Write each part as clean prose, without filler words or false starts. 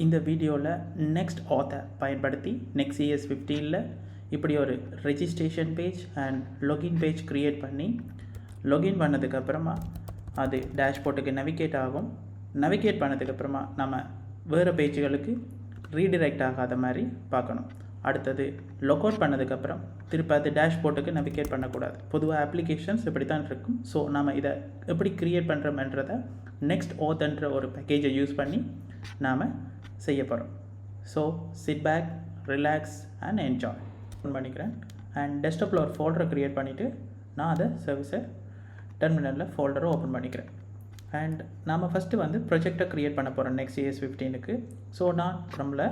இந்த வீடியோவில் நெக்ஸ்ட் ஆத்தை பயன்படுத்தி Next.js 15ல் இப்படி ஒரு registration page and log in page create பண்ணி லொகின் பண்ணதுக்கப்புறமா அது டேஷ்போர்ட்டுக்கு நவிகேட் ஆகும். நவிகேட் பண்ணதுக்கப்புறமா நம்ம வேறு பேஜுகளுக்கு ரீடிரெக்ட் ஆகாத மாதிரி பார்க்கணும். அடுத்தது லொகவுட் பண்ணதுக்கப்புறம் திருப்பி அது டேஷ்போர்ட்டுக்கு நவிகேட் பண்ணக்கூடாது. பொதுவாக அப்ளிகேஷன்ஸ் இப்படி தான் இருக்கும். ஸோ நம்ம இதை எப்படி க்ரியேட் பண்ணுறோம்ன்றதை நெக்ஸ்ட் ஆத்ன்ற ஒரு பேக்கேஜை யூஸ் பண்ணி நாம் செய்ய போகிறோம். So sit back, relax and enjoy பண்ணிக்கிறேன். அண்ட் டெஸ்க்டாப்பில் ஒரு ஃபோல்டரை க்ரியேட் பண்ணிவிட்டு நான் அதை சர்வீஸை டெர்மினலில் ஃபோல்டரை ஓப்பன் பண்ணிக்கிறேன். அண்ட் நாம் ஃபஸ்ட்டு வந்து ப்ரொஜெக்டை க்ரியேட் பண்ண போகிறோம் Next.js 15க்கு. ஸோ நான் நம்மள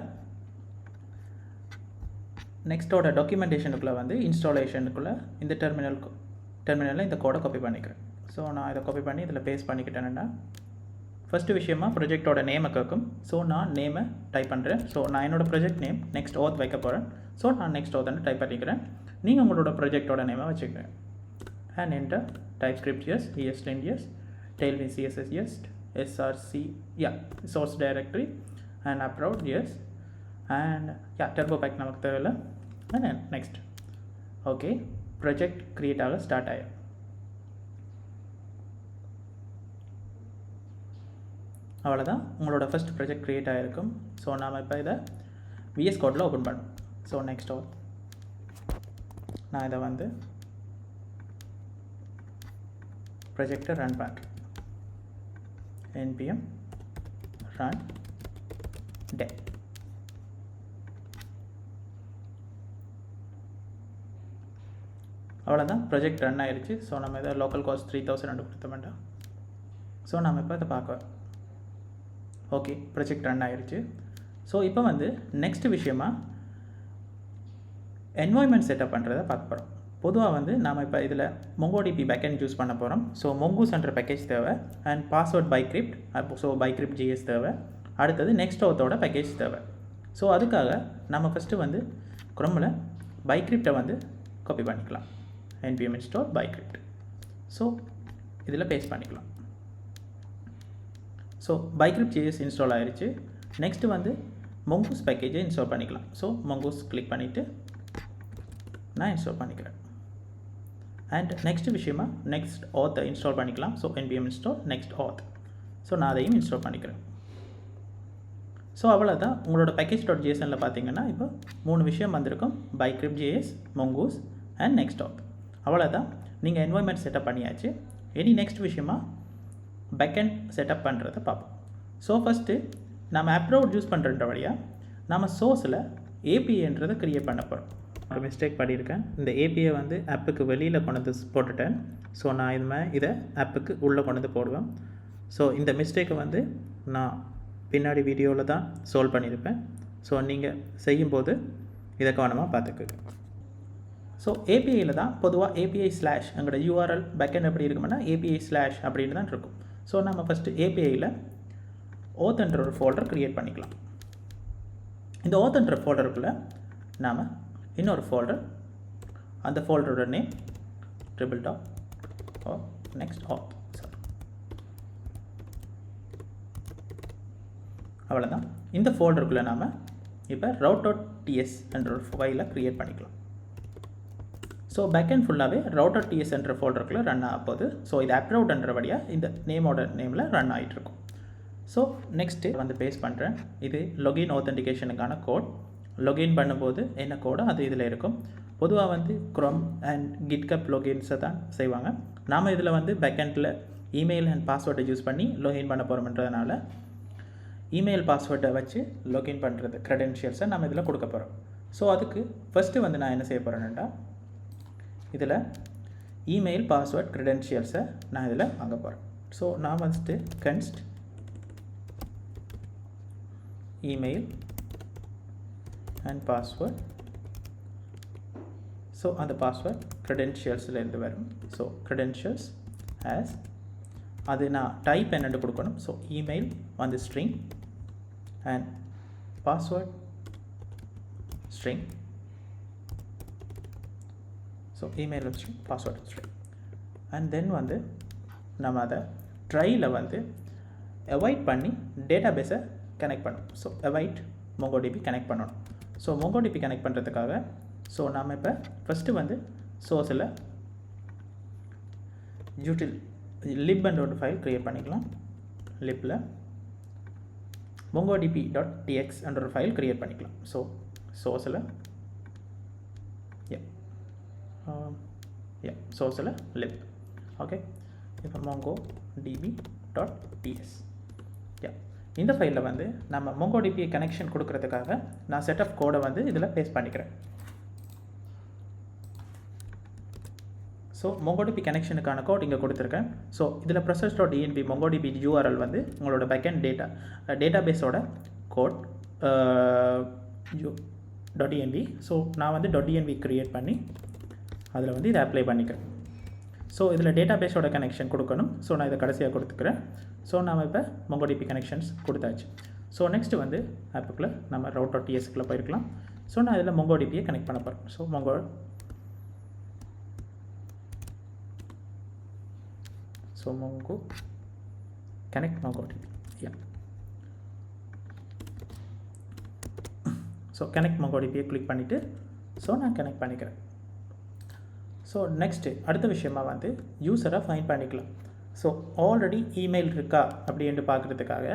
நெக்ஸ்ட்டோட டாக்குமெண்டேஷனுக்குள்ளே வந்து இன்ஸ்டாலேஷனுக்குள்ளே இந்த டெர்மினலில் இந்த கோடை காப்பி பண்ணிக்கிறேன். ஸோ நான் இதை காப்பி பண்ணி இதில் பேஸ்ட் பண்ணிக்கிட்டேன்னா ஃபஸ்ட்டு விஷயமாக ப்ரொஜெக்டோட நேமை கேட்கும். ஸோ நான் நேமை டைப் பண்ணுறேன். ஸோ நான் என்னோடய ப்ரொஜெக்ட் நேம் நெக்ஸ்ட் ஆத் வைக்க போகிறேன். ஸோ நான் நெக்ஸ்ட் ஆத்ன்னு டைப் பண்ணிக்கிறேன். நீங்கள் உங்களோட ப்ரொஜெக்டோட நேமை வச்சுக்கிறேன். And enter TypeScript yes, ESLint yes, Tailwind CSS yes, SRC source directory and upload yes, and turbo pack நமக்கு தேவையில்லை. And next okay project create ஆக ஸ்டார்ட் ஆகிடும். அவ்வளோதான், உங்களோட ஃபஸ்ட் ப்ராஜெக்ட் க்ரியேட் ஆகிருக்கும். ஸோ நாம் இப்போ இதை VS கோடில் ஓப்பன் பண்ணோம். ஸோ நெக்ஸ்ட் நான் இதை வந்து ப்ராஜெக்டை ரன் பண்ணுறேன். npm run dev. அவ்வளோதான், ப்ராஜெக்ட் ரன் ஆகிடுச்சு. ஸோ நம்ம இதை லோக்கல் காஸ்ட் 3000 கொடுத்த வேண்டாம். ஸோ நம்ம இப்போ இதை பார்க்க ஓகே ப்ராஜெக்ட் ரன் ஆகிடுச்சு. ஸோ இப்போ வந்து நெக்ஸ்ட் விஷயமாக என்வாய்மெண்ட் செட்டப் பண்ணுறதை பார்க்க போகிறோம். பொதுவாக வந்து நாம் இப்போ இதில் MongoDB பேக்கெண்ட் யூஸ் பண்ண போகிறோம். ஸோ mongoose பேக்கேஜ் தேவை அண்ட் பாஸ்வேர்ட் பைக்ரிப்ட், ஸோ பைக்ரிப்ட் JS தேவை. அடுத்தது நெக்ஸ்ட் ஆத்தோட பேக்கேஜ் தேவை. ஸோ அதுக்காக நம்ம ஃபஸ்ட்டு வந்து குரோமில் பைக்ரிப்டை வந்து காப்பி பண்ணிக்கலாம். npm install bicrypt. ஸோ இதில் பேஸ்ட் பண்ணிக்கலாம். ஸோ bicrypt JS இன்ஸ்டால் ஆகிடுச்சு. நெக்ஸ்ட்டு வந்து mongoose பேக்கேஜை இன்ஸ்டால் பண்ணிக்கலாம். ஸோ mongoose கிளிக் பண்ணிவிட்டு நான் இன்ஸ்டால் பண்ணிக்கிறேன். அண்ட் நெக்ஸ்ட் விஷயமாக நெக்ஸ்ட் ஆத்தை இன்ஸ்டால் பண்ணிக்கலாம். So npm install next auth. So நான் அதையும் இன்ஸ்டால் பண்ணிக்கிறேன். ஸோ அவ்வளோதான், உங்களோட package.jsonல பார்த்தீங்கன்னா இப்போ 3 விஷயம் வந்திருக்கும். bicrypt JS, mongoose and next auth. அவ்வளோதான், நீங்கள் என்வாய்மெண்ட் செட்டப் பண்ணியாச்சு. இனி நெக்ஸ்ட் விஷயமாக பேக்கெண்ட் செட்டப் பண்ணுறதை பார்ப்போம். ஸோ ஃபஸ்ட்டு நம்ம அப்ரோட் யூஸ் பண்ணுற வழியாக நம்ம சோர்ஸில் ஏபிஐன்றதை க்ரியேட் பண்ண போகிறோம். ஒரு மிஸ்டேக் பண்ணியிருக்கேன். இந்த ஏபிஐ வந்து ஆப்புக்கு வெளியில் கொண்டு வந்து போட்டுட்டேன். ஸோ நான் இதை ஆப்புக்கு உள்ளே கொண்டு வந்து போடுவேன். ஸோ இந்த மிஸ்டேக்கை வந்து நான் பின்னாடி வீடியோவில் தான் சால்வ் பண்ணியிருப்பேன். ஸோ நீங்கள் செய்யும்போது இதை கவனமாக பார்த்துக்குங்க. ஸோ ஏபிஐயில் தான் பொதுவாக API ஸ்லாஷ் எங்களோட URL பேக்கெண்ட் எப்படி இருக்குமென்னா API ஸ்லாஷ் அப்படின்னு தான் இருக்கும். ஸோ நம்ம ஃபஸ்ட்டு ஏபிஐயில் ஓத்ன்ற ஒரு ஃபோல்டர் க்ரியேட் பண்ணிக்கலாம். இந்த ஓத்ன்ற ஃபோல்டருக்குள்ளே நாம் இன்னொரு ஃபோல்டர், அந்த ஃபோல்டரோட நேம் next auth. அவ்வளோதான், இந்த ஃபோல்டருக்குள்ளே நாம் இப்போ route.ts என்ற ஒரு ஃபைலை க்ரியேட் பண்ணிக்கலாம். ஸோ பேக்கெண்ட் ஃபுல்லாகவே route.ts என்ற ஃபோல்டருக்குள்ளே ரன் ஆக போகுது. ஸோ இது அப்ரோட்ன்றபடியாக இந்த நேமில் ரன் ஆகிட்டுருக்கும். ஸோ நெக்ஸ்ட்டு வந்து பேஸ்ட் பண்ணுறேன். இது லொகின் ஆத்தென்டிகேஷனுக்கான கோட். லொகின் பண்ணும்போது என்ன கோடோ அது இதில் இருக்கும். பொதுவாக வந்து குரோம் அண்ட் கிட்கப் லொகின்ஸை தான் செய்வாங்க. நாம் இதில் வந்து பேக்கெண்டில் இமெயில் அண்ட் பாஸ்வேர்டை யூஸ் பண்ணி லொகின் பண்ண போகிறோம்ன்றதுனால இமெயில் பாஸ்வேர்டை வச்சு லொகின் பண்ணுறது க்ரெடென்ஷியல்ஸை நம்ம இதில் கொடுக்க போகிறோம். ஸோ அதுக்கு ஃபஸ்ட்டு வந்து நான் என்ன செய்ய போகிறேன்னா இதில் இமெயில் பாஸ்வேர்ட் க்ரெடென்ஷியல்ஸை நான் இதில் வாங்க போகிறேன். ஸோ நான் first const email and password. So அந்த பாஸ்வேர்ட் க்ரெடென்ஷியல்ஸ்லேருந்து வரும். ஸோ க்ரெடென்ஷியல்ஸ் ஆஸ் அது நான் டைப் என்னென்னு கொடுக்கணும். ஸோ இமெயில் வந்து string and password string. So email string, password string. And then வந்து நம்ம அதை ட்ரையில் வந்து அவாய்ட் பண்ணி டேட்டாபேஸை கனெக்ட் பண்ணணும். ஸோ அவைட் MongoDB கனெக்ட் பண்ணணும். ஸோ MongoDB கனெக்ட் பண்ணுறதுக்காக ஸோ நாம் இப்போ ஃபஸ்ட்டு வந்து சோர்ஸில் lib என்ற ஒரு ஃபைல் க்ரியேட் பண்ணிக்கலாம். லிப்பில் mongodb.tx என்ற ஒரு ஃபைல் க்ரியேட் பண்ணிக்கலாம். ஸோ சோர்ஸில் சோர்ஸில் லிப். ஓகே, இப்போ mongodb.ts. இந்த ஃபைலில் வந்து நம்ம MongoDB கனெக்ஷன் கொடுக்கறதுக்காக நான் செட் ஆஃப் கோடை வந்து இதில் பேஸ்ட் பண்ணிக்கிறேன். ஸோ MongoDB கனெக்ஷனுக்கான கோட் இங்கே கொடுத்துருக்கேன். ஸோ இதில் process.env MongoDB URL வந்து உங்களோட பேக்கெண்ட் டேட்டாபேஸோட கோட் .env. ஸோ நான் வந்து .env க்ரியேட் பண்ணி அதில் வந்து இதை அப்ளை பண்ணிக்கிறேன். ஸோ இதில் டேட்டாபேஸோட கனெக்ஷன் கொடுக்கணும். ஸோ நான் இதை கடைசியாக கொடுத்துக்கிறேன். ஸோ நாம் இப்போ MongoDB கனெக்ஷன்ஸ் கொடுத்தாச்சு. ஸோ நெக்ஸ்ட்டு வந்து ஆப்புக்குள்ளே நம்ம route.tsக்குள்ளே போயிருக்கலாம். ஸோ நான் இதில் MongoDBயை கனெக்ட் பண்ண போகிறேன். So Mongo connect MongoDB. So connect MongoDBயை கிளிக் பண்ணிவிட்டு ஸோ நான் கனெக்ட் பண்ணிக்கிறேன். ஸோ நெக்ஸ்ட்டு அடுத்த விஷயமா வந்து யூஸரை ஃபைண்ட் பண்ணிக்கலாம். ஸோ ஆல்ரெடி இமெயில் இருக்கா அப்படின்னு பார்க்குறதுக்காக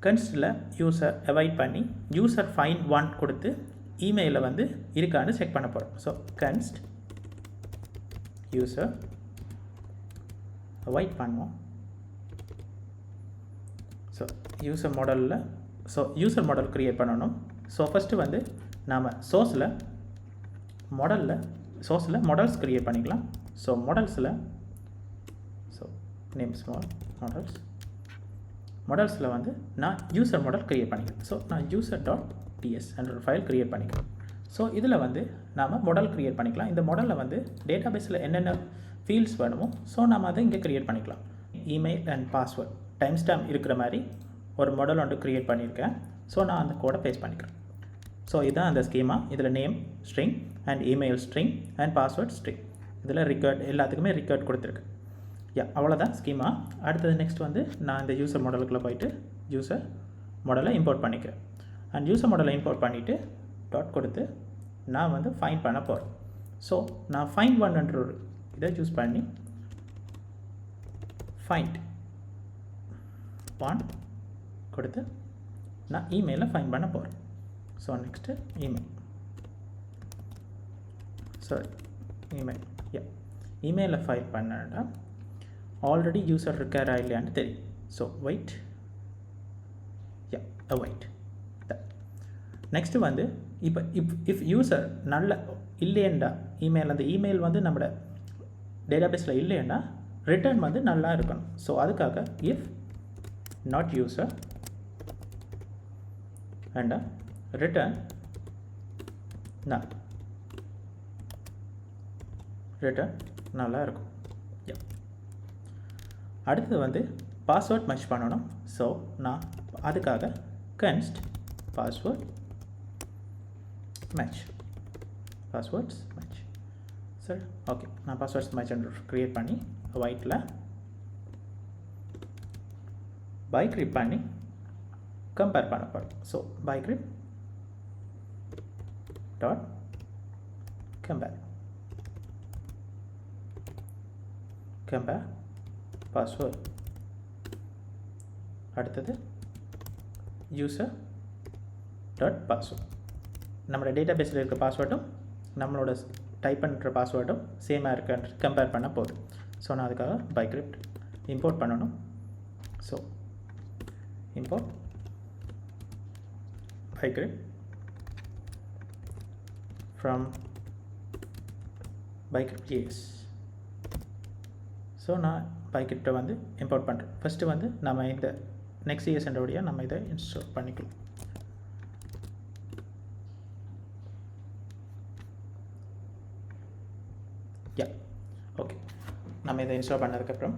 கன்ஸ்டில் யூஸர் அவாய்ட் பண்ணி யூஸர் ஃபைண்ட் 1 கொடுத்து இமெயிலில் வந்து இருக்கான்னு செக் பண்ண போகிறோம். ஸோ கன்ஸ்ட் யூஸர் அவாய்ட் பண்ணுவோம். ஸோ யூஸர் மாடல் க்ரியேட் பண்ணணும். ஸோ ஃபஸ்ட்டு வந்து நாம் சோர்ஸில் மாடல்ஸ் க்ரியேட் பண்ணிக்கலாம். ஸோ மாடல்ஸில் நேம் ஸ்மால் மாடல்ஸில் வந்து நான் யூஸர் மாடல் க்ரியேட் பண்ணிக்கிறேன். ஸோ நான் user.ts என்ற ஒரு ஃபைல் க்ரியேட் பண்ணிக்கிறேன். ஸோ இதில் வந்து நாம் மாடல் க்ரியேட் பண்ணிக்கலாம். இந்த மாடலில் வந்து டேட்டாபேஸில் என்னென்ன ஃபீல்ட்ஸ் வேணுமோ ஸோ நம்ம அதை இங்கே க்ரியேட் பண்ணிக்கலாம். Email and password time stamp இருக்கிற மாதிரி ஒரு மாடல் ஒன்று க்ரியேட் பண்ணியிருக்கேன். ஸோ நான் அந்த கோடை பேஸ்ட் பண்ணிக்கிறேன். ஸோ இதுதான் அந்த ஸ்கீமா. இதில் name string and email string and password string, இதில் ரிகார்ட் எல்லாத்துக்குமே ரிகார்ட் கொடுத்துருக்கு. அவ்வளோதான் ஸ்கீமா. அடுத்தது நெக்ஸ்ட் வந்து நான் இந்த யூஸர் மாடலுக்குள்ளே போயிட்டு யூஸர் மாடலை இம்போர்ட் பண்ணிக்கிறேன். அண்ட் யூஸர் மாடலை இம்போர்ட் பண்ணிவிட்டு டாட் கொடுத்து நான் வந்து ஃபைண்ட் பண்ண போகிறேன். ஸோ நான் ஃபைண்ட் 1 என்ற ஒரு இதை சூஸ் பண்ணி ஃபைண்ட் 1 கொடுத்து நான் இமெயிலை ஃபைண்ட் பண்ண போகிறேன். ஸோ நெக்ஸ்ட்டு இமெயிலில் ஃபைல் பண்ணா ஆல்ரெடி யூஸர் இருக்காரா இல்லையான்னு தெரியும். ஸோ வெயிட் நெக்ஸ்ட்டு வந்து இப்போ இஃப் யூஸர் நல்ல இல்லையண்டா அந்த இமெயில் வந்து நம்மளோட டேட்டாபேஸில் இல்லைன்னா ரிட்டர்ன் வந்து நல்லா இருக்கணும். ஸோ அதுக்காக if not user and return நல்லா இருக்கும். அடுத்தது வந்து பாஸ்வேர்ட் மேட்ச் பண்ணணும். ஸோ நான் அதுக்காக கன்ஸ்ட் பாஸ்வேர்ட்ஸ் மேட்ச் சரி. ஓகே, நான் பாஸ்வேர்ட்ஸ் மேட்ச் க்ரியேட் பண்ணி ஒயிட்டில் பைக்ரிப் பண்ணி கம்பேர் பண்ண போகிறோம். So bcrypt dot compare password. அடுத்தது யூஸர் டாட் பாஸ்வேர்ட். நம்மளோட டேட்டாபேஸில் இருக்க பாஸ்வேர்டும் நம்மளோட டைப் பண்ணுற பாஸ்வேர்டும் சேமாக இருக்க கம்பேர் பண்ண போகுது. ஸோ நான் அதுக்காக பைக்ரிப்ட் இம்போர்ட் பண்ணணும். So import bcrypt from bicrypt.js. So நான் பைக்ரிப்டை வந்து இம்போர்ட் பண்ணுறேன். ஃபஸ்ட்டு வந்து நம்ம இந்த Next.js வழியாக நம்ம இதை இன்ஸ்டால் பண்ணிக்கலாம். ஓகே, நம்ம இதை இன்ஸ்டால் பண்ணதுக்கப்புறம்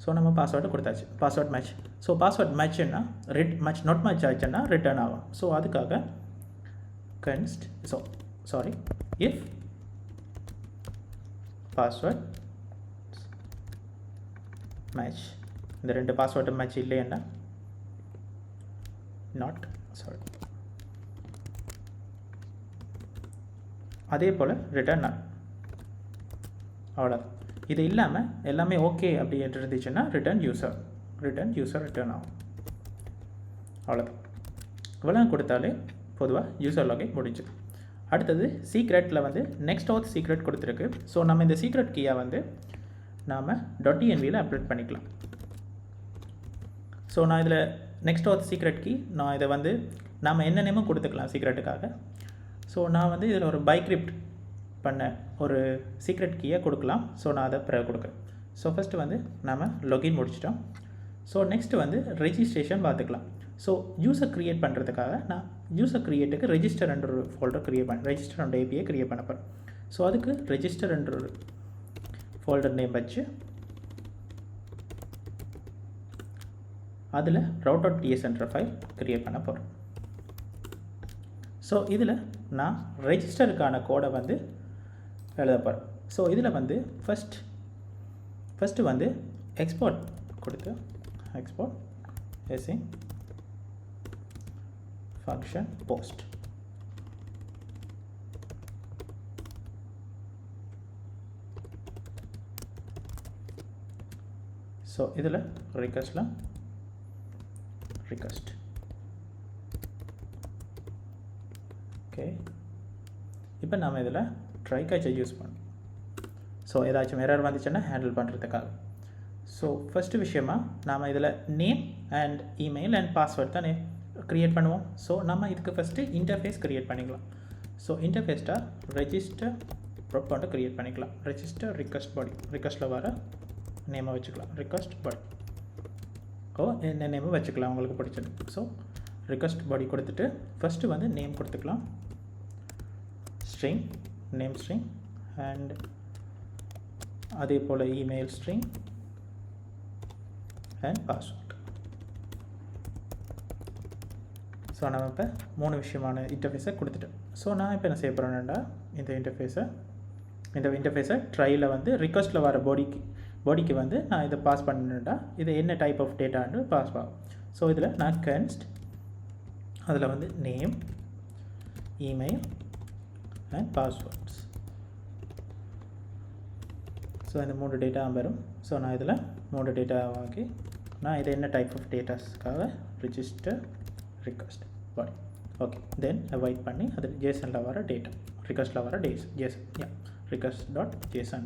ஸோ நம்ம பாஸ்வேர்டை கொடுத்தாச்சு. Password match. ஸோ பாஸ்வேர்ட் மேட்ச்னா நாட் மேட்ச் ஆச்சுன்னா ரிட்டர்ன் ஆகும். ஸோ அதுக்காக கன்ஸ்ட் இஃப் பாஸ்வேர்ட் மேட்ச், இந்த ரெண்டு பாஸ்வேர்டு மேட்ச் இல்லைன்னா நாட் சாரி. அதே போல் ரிட்டர்ன் நல். அவ்வளோதான். இது இல்லாமல் எல்லாமே ஓகே அப்படி இருந்துச்சுன்னா ரிட்டர்ன் யூசர் ரிட்டர்ன் ஆகும். அவ்வளோதான். இவ்வளோ கொடுத்தாலே பொதுவாக யூசர் லாகின் முடிஞ்சு. அடுத்தது சீக்ரெட்டில் வந்து நெக்ஸ்ட் ஆத் சீக்ரெட் கொடுத்துருக்கு. ஸோ நம்ம இந்த சீக்ரெட் கீயை வந்து நாம் .envயில் அப்டேட் பண்ணிக்கலாம். ஸோ நான் இதில் நெக்ஸ்ட் ஆத் சீக்ரெட் கீ நான் இதை வந்து நாம் என்ன நேமும் கொடுத்துக்கலாம் சீக்ரெட்டுக்காக. ஸோ நான் வந்து இதில் ஒரு பைக்ரிப்ட் பண்ண ஒரு சீக்ரெட் கீயை கொடுக்கலாம். ஸோ நான் அதை பிறகு கொடுக்குறேன். ஸோ ஃபஸ்ட்டு வந்து நாம் லாகின் முடிச்சிட்டோம். ஸோ நெக்ஸ்ட்டு வந்து ரெஜிஸ்ட்ரேஷன் பார்த்துக்கலாம். ஸோ யூசர் க்ரியேட் பண்ணுறதுக்காக நான் யூசர் க்ரியேட்டுக்கு ரெஜிஸ்டர் என்ற ஒரு folder register and API create பண்ண போகிறேன். ஸோ அதுக்கு ரெஜிஸ்டர் என்ற ஒரு ஃபோல்டர் நேம் வச்சு அதில் route.ts என்ற ஃபைல் க்ரியேட் பண்ண போகிறேன். ஸோ இதில் நான் ரெஜிஸ்டருக்கான கோடை வந்து எழுத போகிறேன். ஸோ இதில் வந்து ஃபஸ்ட்டு வந்து எக்ஸ்போர்ட் கொடுத்து export SE function post. So இதில் ரிக்வெஸ்ட் ஓகே. இப்போ நாம் இதில் ட்ரை கேட்சை யூஸ் பண்ணோம். ஸோ ஏதாச்சும் எரர் வந்துச்சுன்னா ஹேண்டில் பண்ணுறதுக்காக. ஸோ ஃபஸ்ட்டு விஷயமா நாம் இதில் name and email and password தான் க்ரியேட் பண்ணுவோம். ஸோ நம்ம இதுக்கு ஃபஸ்ட்டு இன்டர்ஃபேஸ் க்ரியேட் பண்ணிக்கலாம். ஸோ இன்டர்ஃபேஸ்ட்டாக ரெஜிஸ்டர் ப்ரொப்போண்ட்டை க்ரியேட் பண்ணிக்கலாம். ரெஜிஸ்டர் ரிக்வெஸ்ட் பாடி, ரிக்வெஸ்ட்டில் வர நேமை வச்சுக்கலாம். ரிக்வெஸ்ட் பாடி என்ன நேமும் வச்சுக்கலாம் உங்களுக்கு பிடிச்சது. ஸோ ரிக்வெஸ்ட் பாடி கொடுத்துட்டு ஃபஸ்ட்டு வந்து நேம் கொடுத்துக்கலாம். ஸ்ட்ரிங் நேம் ஸ்ட்ரிங் அண்ட் அதே போல் email string and password. So நம்ம இப்போ 3 விஷயமான இன்டர்ஃபேஸை கொடுத்துட்டோம். ஸோ நான் இப்போ என்ன செய்ய போகிறேன்னா இந்த இன்டர்ஃபேஸை ட்ரையில் வந்து ரிக்வெஸ்ட்டில் வர பாடிக்கு வந்து நான் இதை பாஸ் பண்ணணுன்னா இது என்ன டைப் ஆஃப் டேட்டான்னு பாஸ் ஆகும். ஸோ இதில் நான் கன்ஸ்ட் அதில் வந்து name email and passwords. So இந்த 3 டேட்டா வரும். ஸோ நான் இதில் 3 டேட்டா வாங்கி நான் இதை என்ன டைப் ஆஃப் டேட்டாஸ்க்காக register request body okay. Then wait பண்ணி அது ஜேசனில் வர டேட்டா ரிக்வெஸ்ட்டில் வர ஜேசன் request.json.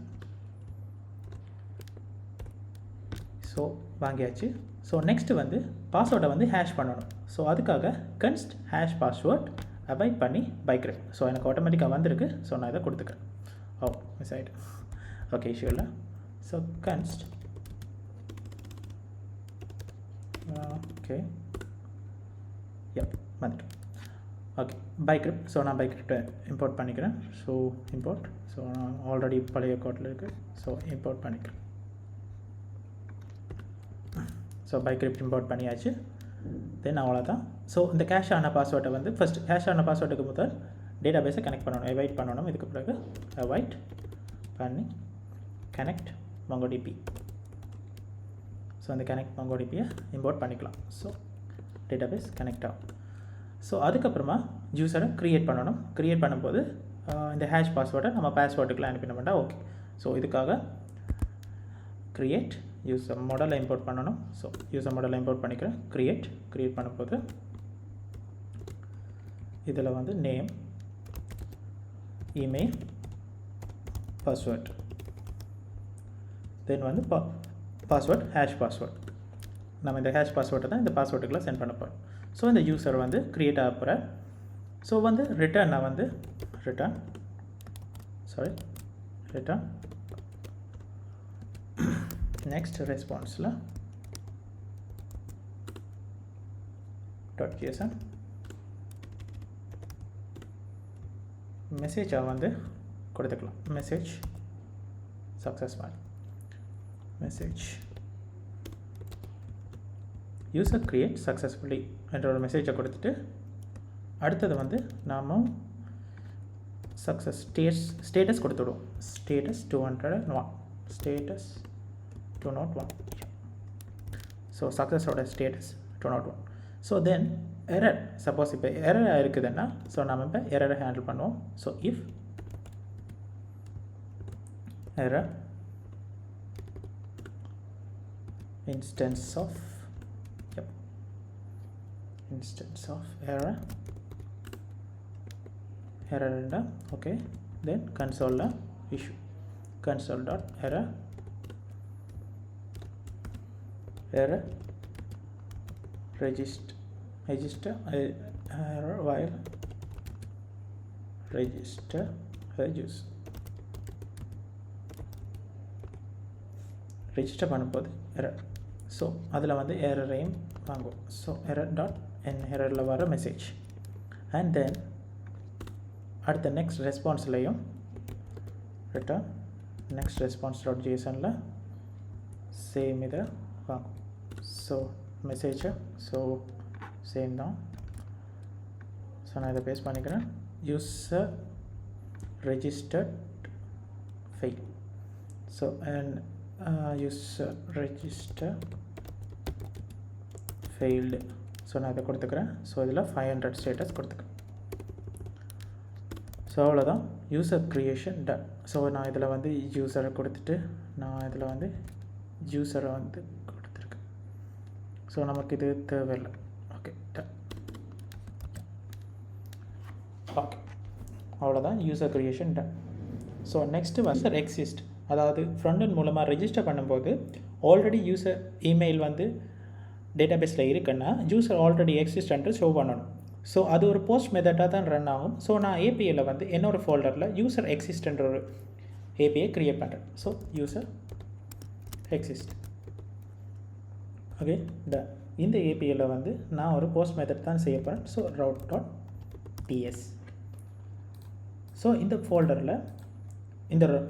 ஸோ வாங்கியாச்சு. ஸோ நெக்ஸ்ட்டு வந்து பாஸ்வேர்டை வந்து ஹேஷ் பண்ணணும். ஸோ அதுக்காக கன்ஸ்ட் ஹேஷ் பாஸ்வேர்ட் அபாய்ட் பண்ணி பைக்ரிப்ட். ஸோ எனக்கு ஆட்டோமேட்டிக்காக வந்திருக்கு. ஸோ நான் இதை கொடுத்துக்கிறேன். மிஸ் ஆகிட்டு ஓகே இஷ்யூ இல்லை. ஸோ கன்ஸ்ட் ஓகே வந்துட்டு ஓகே பைக்ரிப்ட். ஸோ நான் பைக்ரிப்டை இம்போர்ட் பண்ணிக்கிறேன். So import. ஸோ நான் ஆல்ரெடி பழைய கோட்டில் இருக்குது. ஸோ இம்போர்ட் பண்ணிக்கிறேன். ஸோ பைக்ரிப்ட் இம்போர்ட் பண்ணியாச்சு. தென் அவ்வளோதான். ஸோ இந்த கேஷ் ஆன பாஸ்வேர்டை வந்து ஃபஸ்ட் கேஷ் ஆன பாஸ்வேர்டுக்கு முதல் டேட்டா பேஸை கனெக்ட் பண்ணணும், அவாய்ட் பண்ணணும். இதுக்கு பிறகு அவாய்ட் பண்ணி கனெக்ட் MongoDB. ஸோ அந்த கனெக்ட் MongoDBயை இம்போர்ட் பண்ணிக்கலாம். ஸோ டேட்டா பேஸ் கனெக்ட் ஆகும். ஸோ அதுக்கப்புறமா யூஸரை க்ரியேட் பண்ணணும். க்ரியேட் பண்ணும்போது இந்த ஹேஷ் பாஸ்வேர்டை நம்ம பாஸ்வேர்டுக்குலாம் அனுப்பினோம்னா ஓகே. ஸோ இதுக்காக க்ரியேட் யூசர் மாடலை இம்போர்ட் பண்ணணும். ஸோ யூசர் மாடலை இம்போர்ட் பண்ணிக்கிறேன். க்ரியேட் பண்ணும்போது இதில் வந்து நேம் இமெயில் பாஸ்வேர்ட் தென் வந்து பாஸ்வேர்ட் ஹேஷ் பாஸ்வேர்ட். நம்ம இந்த ஹேஷ் பாஸ்வேர்டை தான் இந்த பாஸ்வேர்டுக்குலாம் சென்ட் பண்ண போகிறோம். ஸோ இந்த யூசர் வந்து க்ரியேட் ஆக போகிறேன். ஸோ வந்து ரிட்டர்ன் நெக்ஸ்ட் ரெஸ்பான்ஸில் .json மெசேஜாக வந்து கொடுத்துக்கலாம். மெசேஜ் சக்ஸஸ் மாதிரி மெசேஜ் யூசர் க்ரியேட் சக்ஸஸ்ஃபுல்லி என்ற ஒரு மெசேஜை கொடுத்துட்டு அடுத்தது வந்து நாம் ஸ்டேட்டஸ் கொடுத்துடுவோம். Status 201 status 201. ஸோ சக்ஸஸோட status 201. So then error suppose இப்போ எரர் இருக்குதுன்னா ஸோ நம்ம இப்போ எரரை ஹேண்டில் பண்ணுவோம். So if error instance of error okay, then console issue console.error register error while register use register பண்ணும்போது எரர். ஸோ அதில் வந்து எரரையும் வாங்குவோம். ஸோ எரர் டாட் என் எரரில் வர மெசேஜ் அண்ட் தென் அடுத்த நெக்ஸ்ட் ரெஸ்பான்ஸ்லையும் ரிட்டர்ன் நெக்ஸ்ட் ரெஸ்பான்ஸ் டாட் ஜேசனில் சேம் இதை வாங்கும். ஸோ மெசேஜை ஸோ சேம் தான். ஸோ நான் இதை பேஸ்ட் பண்ணிக்கிறேன். User registered fail. So and user register failed. So நான் இதை கொடுத்துக்கிறேன். ஸோ இதில் 500 ஸ்டேட்டஸ் கொடுத்துக்கிறேன். ஸோ அவ்வளோதான் யூசர் க்ரியேஷன் டன். ஸோ நான் இதில் வந்து யூஸரை கொடுத்துட்டு நான் இதில் வந்து யூஸரை வந்து கொடுத்துருக்கேன். ஸோ நமக்கு இது தேவையில்லை. Okay done. ஓகே அவ்வளோதான் user creation done. So next வந்து எக்ஸிஸ்ட், அதாவது ஃப்ரண்ட் எண்ட் மூலமாக ரெஜிஸ்டர் பண்ணும்போது ஆல்ரெடி யூசர் இமெயில் வந்து டேட்டாபேஸில் இருக்குன்னா யூசர் ஆல்ரெடி எக்ஸிஸ்டன்ட்டு ஷோ பண்ணணும். ஸோ அது ஒரு போஸ்ட் மெத்தடாக தான் ரன் ஆகும். ஸோ நான் ஏபிஐயில் வந்து என்னோடய ஃபோல்டரில் யூசர் எக்ஸிஸ்டன்ற ஒரு ஏபிஐ க்ரியேட் பண்ணுறேன். So user exist okay done. இந்த ஏபிஐயில் வந்து நான் ஒரு போஸ்ட் மெத்தட் தான் செய்ய போகிறேன். So route.ps. ஸோ இந்த ஃபோல்டரில்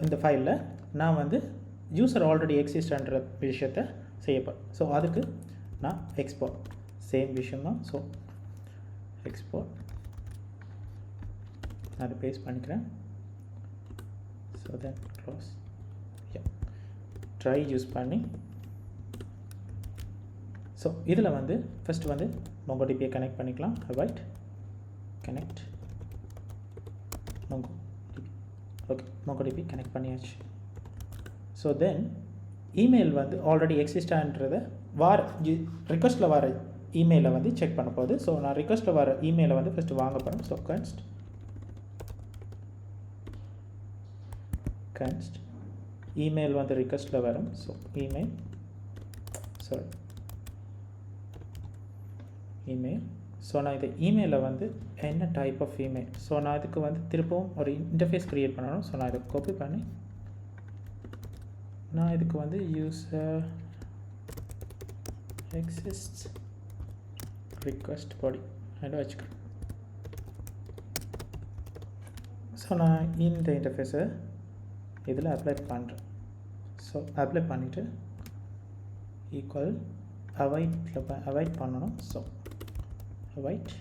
இந்த ஃபைலில் நான் வந்து யூசர் ஆல்ரெடி எக்ஸிஸ்டன்ற விஷயத்தை செய்யப்போம். ஸோ அதுக்கு நான் எக்ஸ்போர்ட் சேம் விஷயம்தான். ஸோ எக்ஸ்போர்ட் நான் அதை பேஸ்ட் பண்ணிக்கிறேன். So then close try use பண்ணி ஸோ இதில் வந்து ஃபஸ்ட்டு வந்து MongoDB கனெக்ட் பண்ணிக்கலாம். Right connect okay MongoDB connect பண்ணியாச்சு. ஸோ தென் இமெயில் வந்து ஆல்ரெடி எக்ஸிஸ்டான்றதை ரிக்வஸ்ட்டில் வர இமெயிலை வந்து செக் பண்ண போகுது. ஸோ நான் ரிக்வஸ்ட்டில் வர இமெயிலை வந்து ஃபஸ்ட்டு வாங்க போகிறேன். ஸோ கன்ஸ்ட் இமெயில் வந்து ரிக்வஸ்ட்டில் வரும். ஸோ இமெயில் ஸோ நான் இது இமெயிலில் வந்து என்ன டைப் ஆஃப் இமெயில், ஸோ நான் இதுக்கு வந்து திருப்பவும் ஒரு இன்டர்ஃபேஸ் க்ரியேட் பண்ணணும். ஸோ நான் இதை காப்பி பண்ணி நான் இதுக்கு வந்து யூசர் எக்ஸிஸ்ட் ரிக்வெஸ்ட் பாடி அப்படின்னு வச்சுக்கிறேன். ஸோ நான் இந்த இன்டர்ஃபேஸை இதில் அப்ளை பண்ணுறேன். ஸோ அப்ளை பண்ணிவிட்டு ஈக்குவல் அவாய்ட் பண்ணணும். ஸோ அவாய்ட்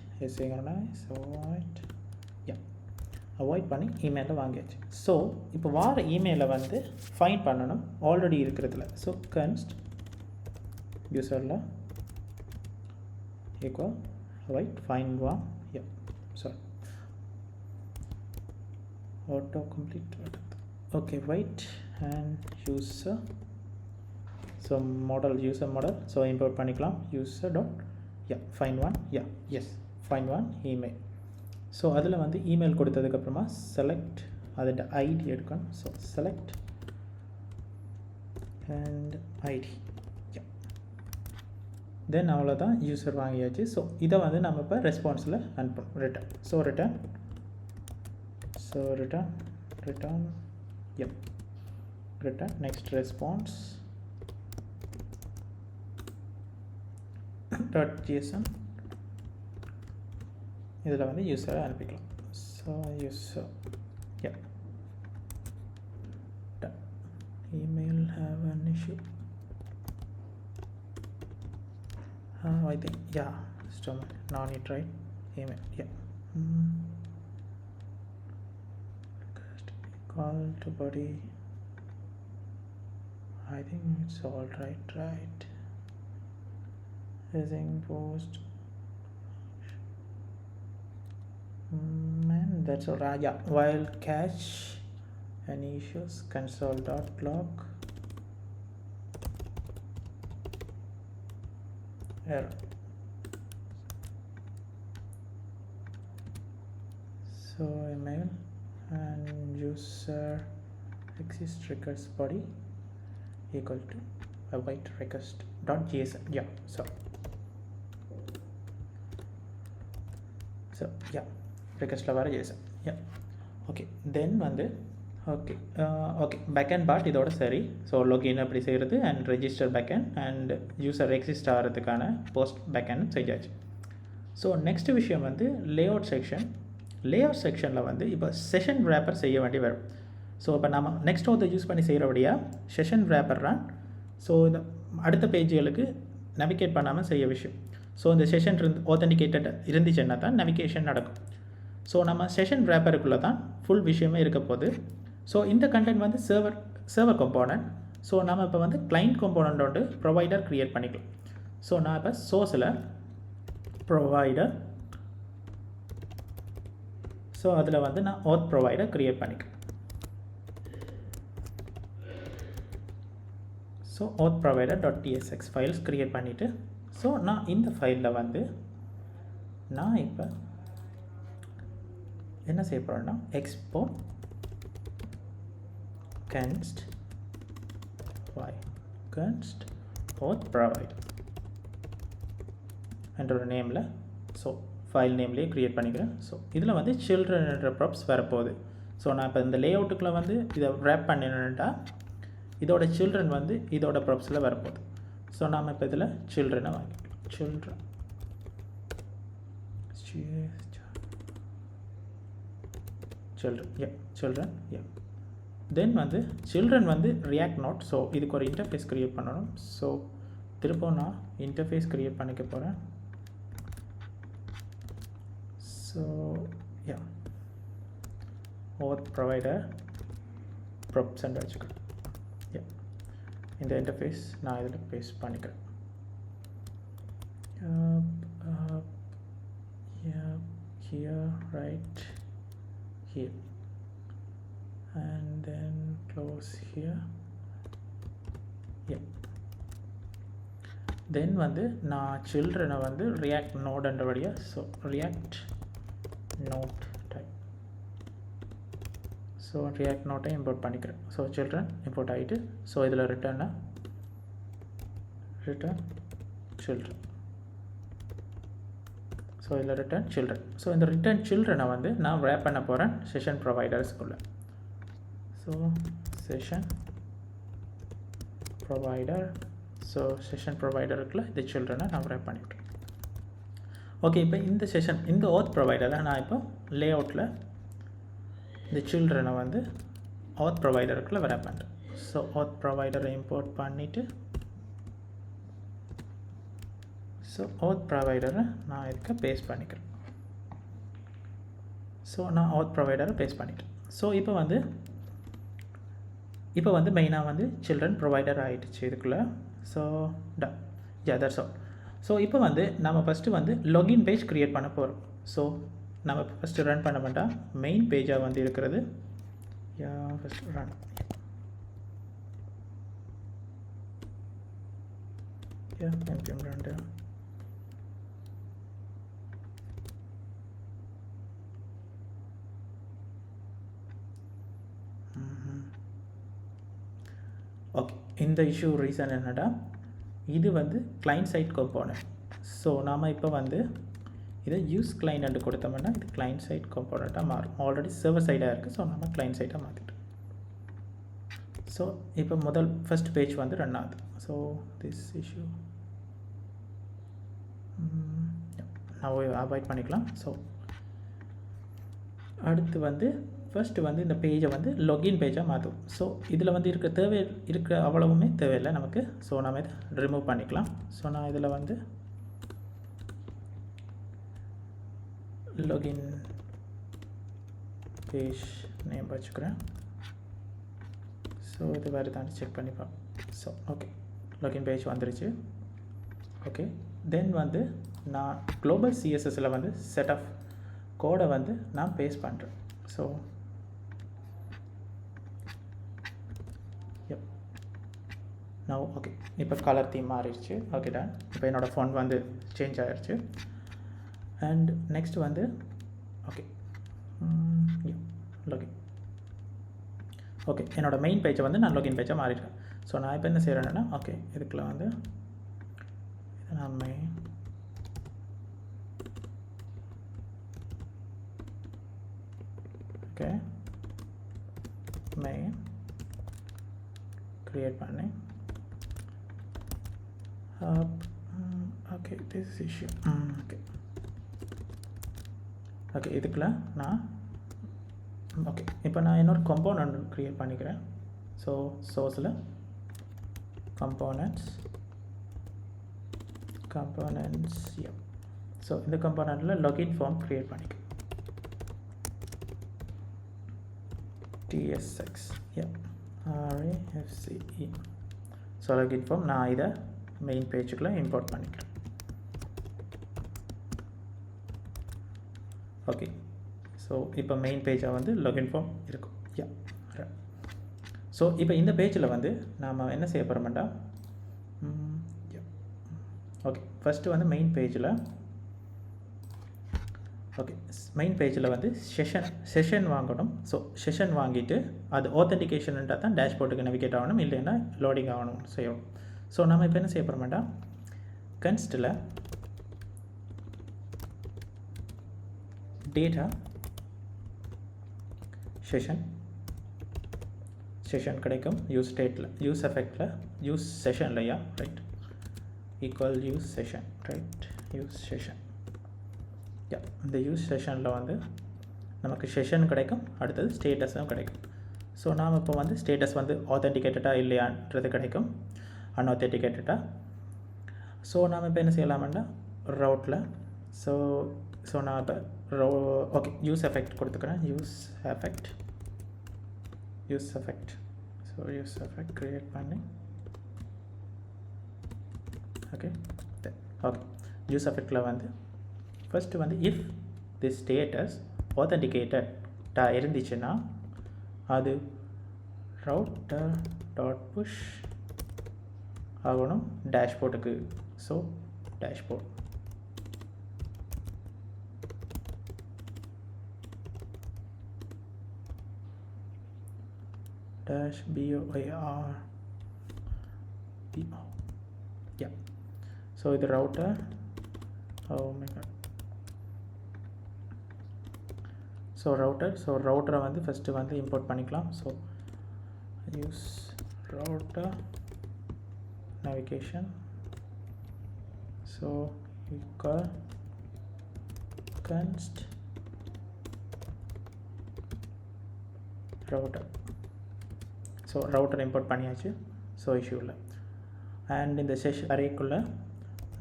அவாய்ட் பண்ணி இமெயிலில் வாங்கியாச்சு. ஸோ இப்போ வார இமெயிலை வந்து ஃபைண்ட் பண்ணணும் ஆல்ரெடி இருக்கிறதுல. ஸோ கன்ஸ்ட் யூசரில் equal await find one sorry auto complete okay wait and user so model user model so import பண்ணிக்கலாம் user dot find one yes find one email. So அதில் வந்து email கொடுத்ததுக்கப்புறமா select அதோட ID எடுக்கணும். So select and ID then அவ்வளோதான் user வாங்கியாச்சு. So இதை வந்து நம்ம இப்போ ரெஸ்பான்ஸில் அனுப்பணும் return. So return return next response .json இதில் வந்து யூசரை அனுப்பிக்கலாம். So user email have an issue I think still now need try email call to body I think it's all right using post that's all. Yeah, while catch any issues, console.log error. So email and user exist request body equal to await request dot json. Yeah, so yeah, request வர json. Yeah, okay. Then வந்து okay backend part இதோட சரி. So login அப்படி செய்கிறது and register backend and user exist ஆகிறதுக்கான post backend செஞ்சாச்சு. So next விஷயம் வந்து லேஅவுட் செக்ஷனில் வந்து இப்போ செஷன் ரேப்பர் செய்ய வேண்டி வரும். ஸோ இப்போ நம்ம நெக்ஸ்ட் ஆத்தை யூஸ் பண்ணி செய்கிறபடியாக செஷன் ரேப்பர் ரன். ஸோ இந்த அடுத்த பேஜுகளுக்கு நவிகேட் பண்ணாமல் செய்ய விஷயம். ஸோ இந்த செஷன் ஆத்தென்டிகேட்டட் இருந்துச்சுன்னா தான் நவிகேஷன் நடக்கும். ஸோ நம்ம செஷன் ரேப்பருக்குள்ளே தான் ஃபுல் விஷயமே இருக்க போகுது. ஸோ இந்த கண்டென்ட் வந்து சர்வர் கம்போனன்ட். ஸோ நம்ம இப்போ வந்து கிளைண்ட் கம்போனன்ட்டோட ப்ரொவைடர் க்ரியேட் பண்ணிக்கலாம். ஸோ நான் இப்போ சோர்ஸில் ப்ரொவைடர், ஸோ அதில் வந்து நான் ஆத் ப்ரொவைடர் க்ரியேட் பண்ணிக்கிறேன். ஸோ ஆத் ப்ரொவைடர் .tsx ஃபைல்ஸ் க்ரியேட் பண்ணிவிட்டு, ஸோ நான் இந்த ஃபைலில் வந்து நான் இப்போ என்ன செய்ய போகிறேன்னா export const auth provider என்ற ஒரு நேமில், ஸோ ஃபைல் நேம்லேயே க்ரியேட் பண்ணிக்கிறேன். ஸோ இதில் வந்து சில்ட்ரன் என்ற ப்ராப்ஸ் வரப்போகுது. ஸோ நான் இப்போ இந்த லேஅவுட்டுக்குள்ளே வந்து இதை ரேப் பண்ணினேன்ட்டா இதோட சில்ட்ரன் வந்து இதோட ப்ராப்ஸில் வரப்போகுது. ஸோ நாம் இப்போ இதில் சில்ட்ரனை வாங்கிக்கலாம். சில்ட்ரன் தென் வந்து சில்ட்ரன் வந்து ரியாக்ட் நோட். ஸோ இதுக்கு ஒரு இன்டர்ஃபேஸ் க்ரியேட் பண்ணணும். ஸோ திரும்ப நான் இன்டர்ஃபேஸ் க்ரியேட் பண்ணிக்க போகிறேன். So auth provider props and வச்சுக்கிறேன். இந்த இன்டர்ஃபேஸ் நான் இதில் பேஸ்ட் பண்ணிக்கிறேன். Here, right here, and then close here. Then வந்து நான் சில்ட்ரனை வந்து ரியாக்ட் நோடுன்றபடியா, so React node type. So React நோட்டை இம்போர்ட் பண்ணிக்கிறேன். ஸோ சில்ட்ரன் இம்போர்ட் ஆகிட்டு, ஸோ இதில் ரிட்டர்ன் சில்ட்ரன். ஸோ இதில் ரிட்டர்ன் சில்ட்ரன். ஸோ இந்த ரிட்டர்ன் சில்ட்ரனை வந்து நான் ரேப் பண்ண போகிறேன் செஷன் ப்ரொவைடர்ஸ்குள்ளே. So session provider, so session ப்ரொவைடருக்குள்ளே இந்த சில்ட்ரனை நான் ரேப் பண்ணிவிட்டேன். ஓகே, இப்போ இந்த செஷன் இந்த auth ப்ரொவைடரை நான் இப்போ லேஅவுட்டில் இந்த சில்ட்ரனை வந்து auth ப்ரொவைடருக்குள்ளே ரேப் பண்ணுறேன். ஸோ auth ப்ரொவைடரை இம்போர்ட் பண்ணிவிட்டு, ஸோ auth ப்ரொவைடரை நான் இதுக்கு பேஸ்ட் பண்ணிக்கிறேன். ஸோ நான் auth ப்ரொவைடரை பேஸ்ட் பண்ணிட்டேன். ஸோ இப்போ வந்து மெயினாக வந்து சில்ட்ரன் ப்ரொவைடர் ஆகிடுச்சு இதுக்குள்ளே. So that's all. ஸோ இப்போ வந்து நம்ம ஃபஸ்ட்டு வந்து login பேஜ் க்ரியேட் பண்ண போகிறோம். ஸோ நம்ம ஃபஸ்ட்டு ரன் பண்ண மாட்டோம். மெயின் பேஜாக வந்து இருக்கிறது first run. npm run. Okay, இந்த இஷ்யூ ரீசன் என்னடா, இது வந்து கிளைண்ட் சைட் காம்போனன்ட். ஸோ நாம் இப்போ வந்து இதை யூஸ் கிளைண்ட் கொடுத்தோம்னா இது கிளைண்ட் சைட் காம்போனண்ட்டாக மாறும். ஆல்ரெடி சர்வர் சைடாக இருக்குது. ஸோ நம்ம கிளைண்ட் சைட்டாக மாற்றிட்டோம். ஸோ இப்போ ஃபஸ்ட் பேஜ் வந்து ரன் ஆகுது. ஸோ திஸ் இஷ்யூ நான் அவாய்ட் பண்ணிக்கலாம். ஸோ அடுத்து வந்து ஃபஸ்ட்டு வந்து இந்த பேஜை வந்து login பேஜாக மாற்றும். ஸோ இதில் வந்து இருக்க அவ்வளவுமே தேவையில்லை நமக்கு. ஸோ நம்ம இதை ரிமூவ் பண்ணிக்கலாம். ஸோ நான் இதில் வந்து login பேஜ் நேம் வச்சுக்கிறேன். ஸோ இது வேறு தான் செக் பண்ணிப்போம். ஸோ ஓகே, login பேஜ் வந்துருச்சு. ஓகே, தென் வந்து நான் குளோபல் சிஎஸ்எஸில் வந்து செட் ஆஃப் கோடை வந்து நான் பேஸ்ட் பண்ணுறேன். ஸோ நான் ஓகே, இப்போ கலர் தீம் மாறிடுச்சு. Okay done. இப்போ என்னோடய ஃபோன் வந்து சேஞ்ச் ஆகிடுச்சு. அண்ட் நெக்ஸ்ட் வந்து ஓகே லாகின். ஓகே, என்னோடய மெயின் பேஜை வந்து நான் லாகின் பேஜாக மாறிட்டேன். ஸோ நான் இப்போ என்ன செய்கிறேன்னா, ஓகே இதுக்குள்ள வந்து நான் ஓகே மெயின் க்ரியேட் பண்ணேன். okay this is issue okay இதுக்குள்ள நான் ஓகே இப்போ நான் இன்னொரு காம்போனன்ட் க்ரியேட் பண்ணிக்கிறேன். ஸோ சோர்ஸில் காம்போனன்ட்ஸ் ஸோ இந்த காம்போனன்ட்டில் லாகின் ஃபார்ம் க்ரியேட் பண்ணிக்கிறேன். tsx rafce. So login form நான் இதை மெயின் பேஜுக்குள்ளே இம்போர்ட் பண்ணிக்கிறேன். ஓகே, ஸோ இப்போ மெயின் பேஜாக வந்து லாகின் ஃபார்ம் இருக்கும். ஸோ இப்போ இந்த பேஜில் வந்து நாம் என்ன செய்ய போகிறோம்டா, ஓகே ஃபஸ்ட்டு வந்து மெயின் பேஜில் வந்து செஷன் வாங்கணும். ஸோ செஷன் வாங்கிட்டு அது ஆத்தென்டிகேஷன்ட்டால் தான் டேஷ்போர்ட்டுக்கு நெவிகேட் ஆகணும், இல்லைன்னா லோடிங் ஆகணும் செய்யணும். ஸோ நம்ம இப்போ என்ன செய்ய போகிறோம்டா, கன்ஸ்ட்டில் டேட்டா செஷன் கிடைக்கும். யூஸ் எஃபெக்டில் யூஸ் செஷன்லையா right equal use session right use session. இந்த யூஸ் செஷனில் வந்து நமக்கு செஷன் கிடைக்கும், அடுத்தது ஸ்டேட்டஸும் கிடைக்கும். ஸோ நாம் இப்போ வந்து ஸ்டேட்டஸ் வந்து ஆத்தென்டிகேட்டடாக இல்லையான்றது கிடைக்கும், அன்ஆத்தென்டிகேட்டடாக. ஸோ நாம் இப்போ என்ன செய்யலாம்னா ரவுட்டில் ஸோ நான் இப்போ ஓகே யூஸ் எஃபெக்ட் கொடுத்துக்கிறேன். Use effect so use effect create பண்ணி ஓகே யூஸ் எஃபெக்டில் வந்து ஃபஸ்ட்டு வந்து இஃப் தி ஸ்டேட்டஸ் ஆத்தென்டிகேட்டடாக இருந்துச்சுன்னா அது ரவுட்டர் டாட் புஷ் ஆகணும் டேஷ்போர்ட்டுக்கு. So dashboard dash BOIR so இது router. Oh my God. So ரவுட்டரை வந்து ஃபஸ்ட்டு வந்து இம்போர்ட் பண்ணிக்கலாம். So use router navigation so equal const router. So router import பண்ணியாச்சு. ஸோ இஷ்யூ இல்லை. அண்ட் இந்த செஷன் அரேக்குள்ளே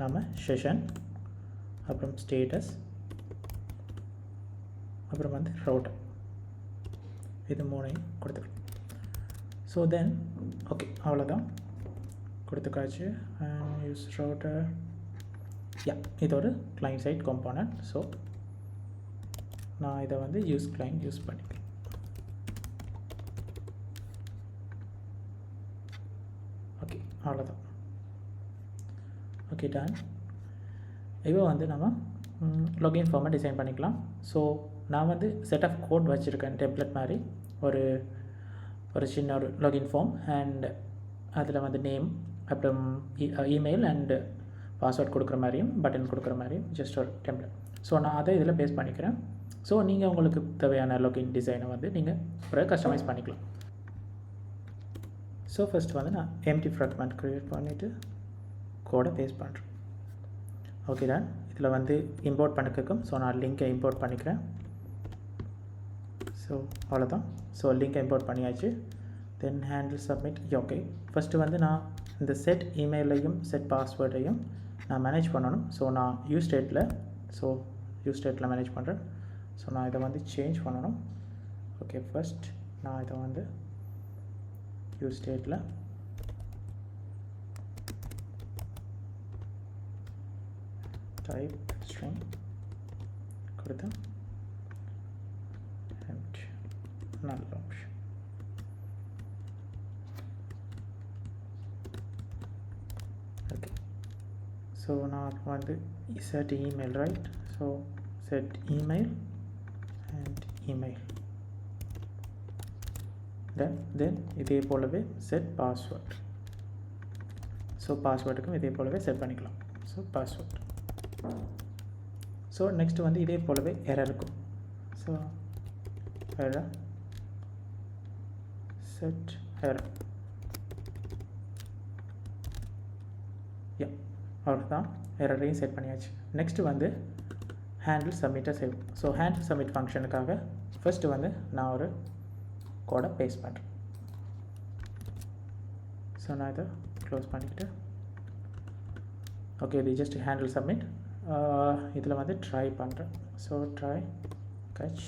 நம்ம செஷன், அப்புறம் ஸ்டேட்டஸ், அப்புறம் வந்து ரவுட்டர், இது மூணையும் கொடுத்துக்கலாம். ஸோ தென் ஓகே அவ்வளோதான் கொடுத்துக்காச்சு. அண்ட் யூஸ் ரவுட்டர் இது ஒரு கிளைண்ட் சைட் காம்போனன்ட். ஸோ நான் இதை வந்து யூஸ் கிளைண்ட் யூஸ் பண்ணிக்கிறேன். ஓகே அவ்வளோதான். Okay done. இப்போ வந்து நம்ம லாகின் ஃபார்மை டிசைன் பண்ணிக்கலாம். ஸோ நான் வந்து செட் ஆஃப் கோட் வச்சுருக்கேன் டெம்ப்ளேட் மாதிரி, ஒரு சின்ன ஒரு லாகின் ஃபார்ம். அண்ட் அதில் வந்து நேம், அப்புறம் இமெயில் அண்டு பாஸ்வேர்ட் கொடுக்குற மாதிரியும் பட்டன் கொடுக்குற மாதிரியும் ஜஸ்ட் ஒரு டெம்ப்ளேட். ஸோ நான் அதை இதில் பேஸ்ட் பண்ணிக்கிறேன். ஸோ நீங்கள் உங்களுக்கு தேவையான லாகின் டிசைனை வந்து நீங்கள் ஒரு கஸ்டமைஸ் பண்ணிக்கலாம். ஸோ ஃபஸ்ட் வந்து நான் எம்டி ஃப்ராக்மெண்ட் க்ரியேட் பண்ணிவிட்டு கோடை பேஸ்ட் பண்ணுறேன். ஓகே தான். இதில் வந்து இம்போர்ட் பண்ணிக்கும். ஸோ நான் லிங்கை இம்போர்ட் பண்ணிக்கிறேன். ஸோ அவ்வளோதான். ஸோ லிங்கை இம்போர்ட் பண்ணியாச்சு. தென் ஹேண்டில் சப்மிட். ஓகே ஃபஸ்ட்டு வந்து நான் இந்த செட் இமெயிலையும் செட் பாஸ்வேர்டையும் நான் மேனேஜ் பண்ணணும். ஸோ நான் யூ ஸ்டேட்டில் மேனேஜ் பண்ணுறேன். ஸோ நான் இதை வந்து சேஞ்ச் பண்ணணும். ஓகே ஃபஸ்ட் நான் இதை வந்து யூ ஸ்டேட்டில் டைப் ஸ்ட்ரிங் கொடுத்தேன். நல்ல ஆப்ஷன். ஓகே, ஸோ நான் வந்து set email, right? So set email and email. Then இதே போலவே set password. ஸோ பாஸ்வேர்டுக்கும் இதே போலவே செட் பண்ணிக்கலாம். So password. ஸோ நெக்ஸ்ட் வந்து இதே போலவே எரர் இருக்கும். So error set error. Yeah, அவ்வளோதான், எரரையும் செட் பண்ணியாச்சு. நெக்ஸ்ட்டு வந்து ஹேண்டில் சப்மிட்டை சேவ். ஸோ ஹேண்டில் சப்மிட் ஃபங்க்ஷனுக்காக ஃபஸ்ட்டு வந்து நான் ஒரு கோடை பேஸ்ட் பண்ணுறேன். ஸோ நான் இதை க்ளோஸ் பண்ணிக்கிட்டு ஓகே, இது ஜஸ்ட் ஹேண்டில் சப்மிட். இதில் வந்து ட்ரை பண்ணுறேன். So try catch.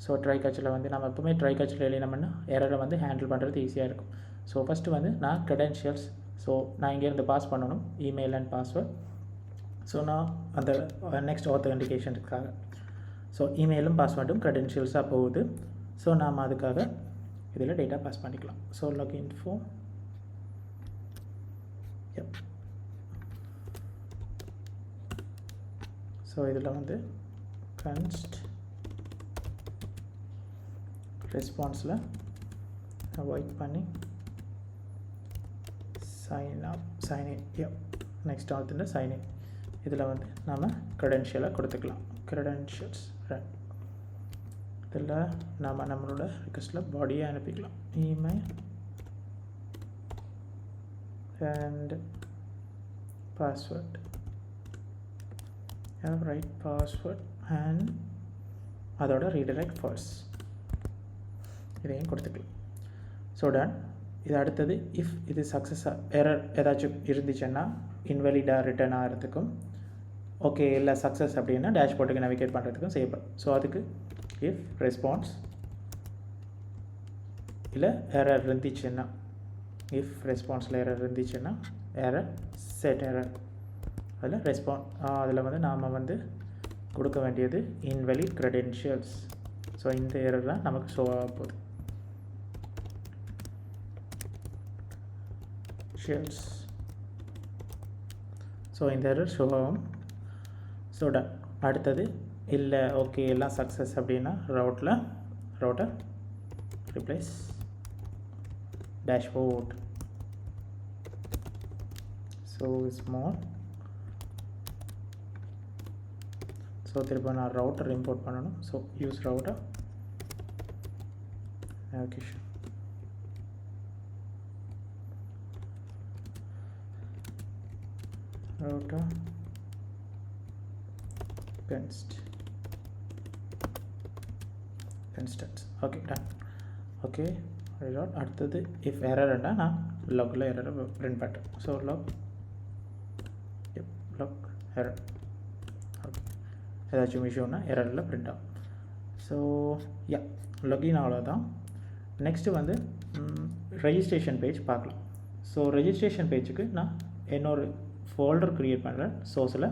So try கட்சில் வந்து நம்ம எப்போவுமே ட்ரை கட்சில் எழுதினோம்னா எரரை வந்து ஹேண்டில் பண்ணுறது ஈஸியாக இருக்கும். ஸோ ஃபஸ்ட்டு வந்து நான் க்ரெடென்ஷியல்ஸ், ஸோ நான் இங்கேருந்து பாஸ் பண்ணணும் இமெயில் அண்ட் பாஸ்வேர்ட். ஸோ நான் அந்த நெக்ஸ்ட் ஆத்தென்டிகேஷனுக்காக ஸோ இமெயிலும் பாஸ்வேர்டும் க்ரெடென்ஷியல்ஸாக போகுது. ஸோ நாம் அதுக்காக இதில் டேட்டா பாஸ் பண்ணிக்கலாம். So login form. ஸோ இதில் வந்து const ரெஸ்பான்ஸில் அவாய்ட் பண்ணி சைன் இன். நெக்ஸ்ட் ஆகுதுன்னு சைன் இன். இதில் வந்து நாம் க்ரெடென்ஷியலாக கொடுத்துக்கலாம். க்ரெடென்ஷியல்ஸ் இதில் நாம் நம்மளோட ரிக்வெஸ்ட்டில் பாடியை அனுப்பிக்கலாம். Email and password. Write password and அதோட redirect first. இதையும் கொடுத்துக்கலாம். So done. இது அடுத்தது இஃப் இது சக்ஸஸாக எரர் ஏதாச்சும் இருந்துச்சுன்னா இன்வெலிடாக ரிட்டர்ன் ஆகிறதுக்கும் ஓகே இல்லை சக்ஸஸ் அப்படின்னா டேஷ்போர்ட்டுக்கு நேவிகேட் பண்ணுறதுக்கும் செய்யப்படும். ஸோ அதுக்கு இஃப் ரெஸ்பான்ஸ் இல்லை எரர் இருந்துச்சுன்னா இஃப் ரெஸ்பான்ஸில் எரர் இருந்துச்சுன்னா எரர் செட் எரர் அதில் அதில் வந்து நாம் வந்து கொடுக்க வேண்டியது இன்வெலிட் க்ரெடென்ஷியல்ஸ். ஸோ இந்த எரர் தான் நமக்கு ஷோ ஆக போகுது. ஸோ இந்த எரர் ஷோ ஆகும். So done. அடுத்தது இல்லை ஓகே எல்லாம் சக்ஸஸ் அப்படின்னா router replace dashboard. So small. So திரும்ப நான் router import பண்ணணும். So use router navigation. Router const. Okay, done. Okay. அடுத்தது இஃப் எரர்னா நான் லாகில் எரரை பிரிண்ட் பண்ணுறேன். So lock error. ஓகே, ஏதாச்சும் இஷ்யூன்னா எரரில் பிரிண்ட் ஆகும். ஸோ யா, லாகின் அவ்வளோதான். நெக்ஸ்ட்டு வந்து ரெஜிஸ்ட்ரேஷன் பேஜ் பார்க்கலாம். ஸோ ரெஜிஸ்ட்ரேஷன் பேஜுக்கு நான் இன்னொரு ஃபோல்டர் க்ரியேட் பண்ணுறேன். சோர்ஸில்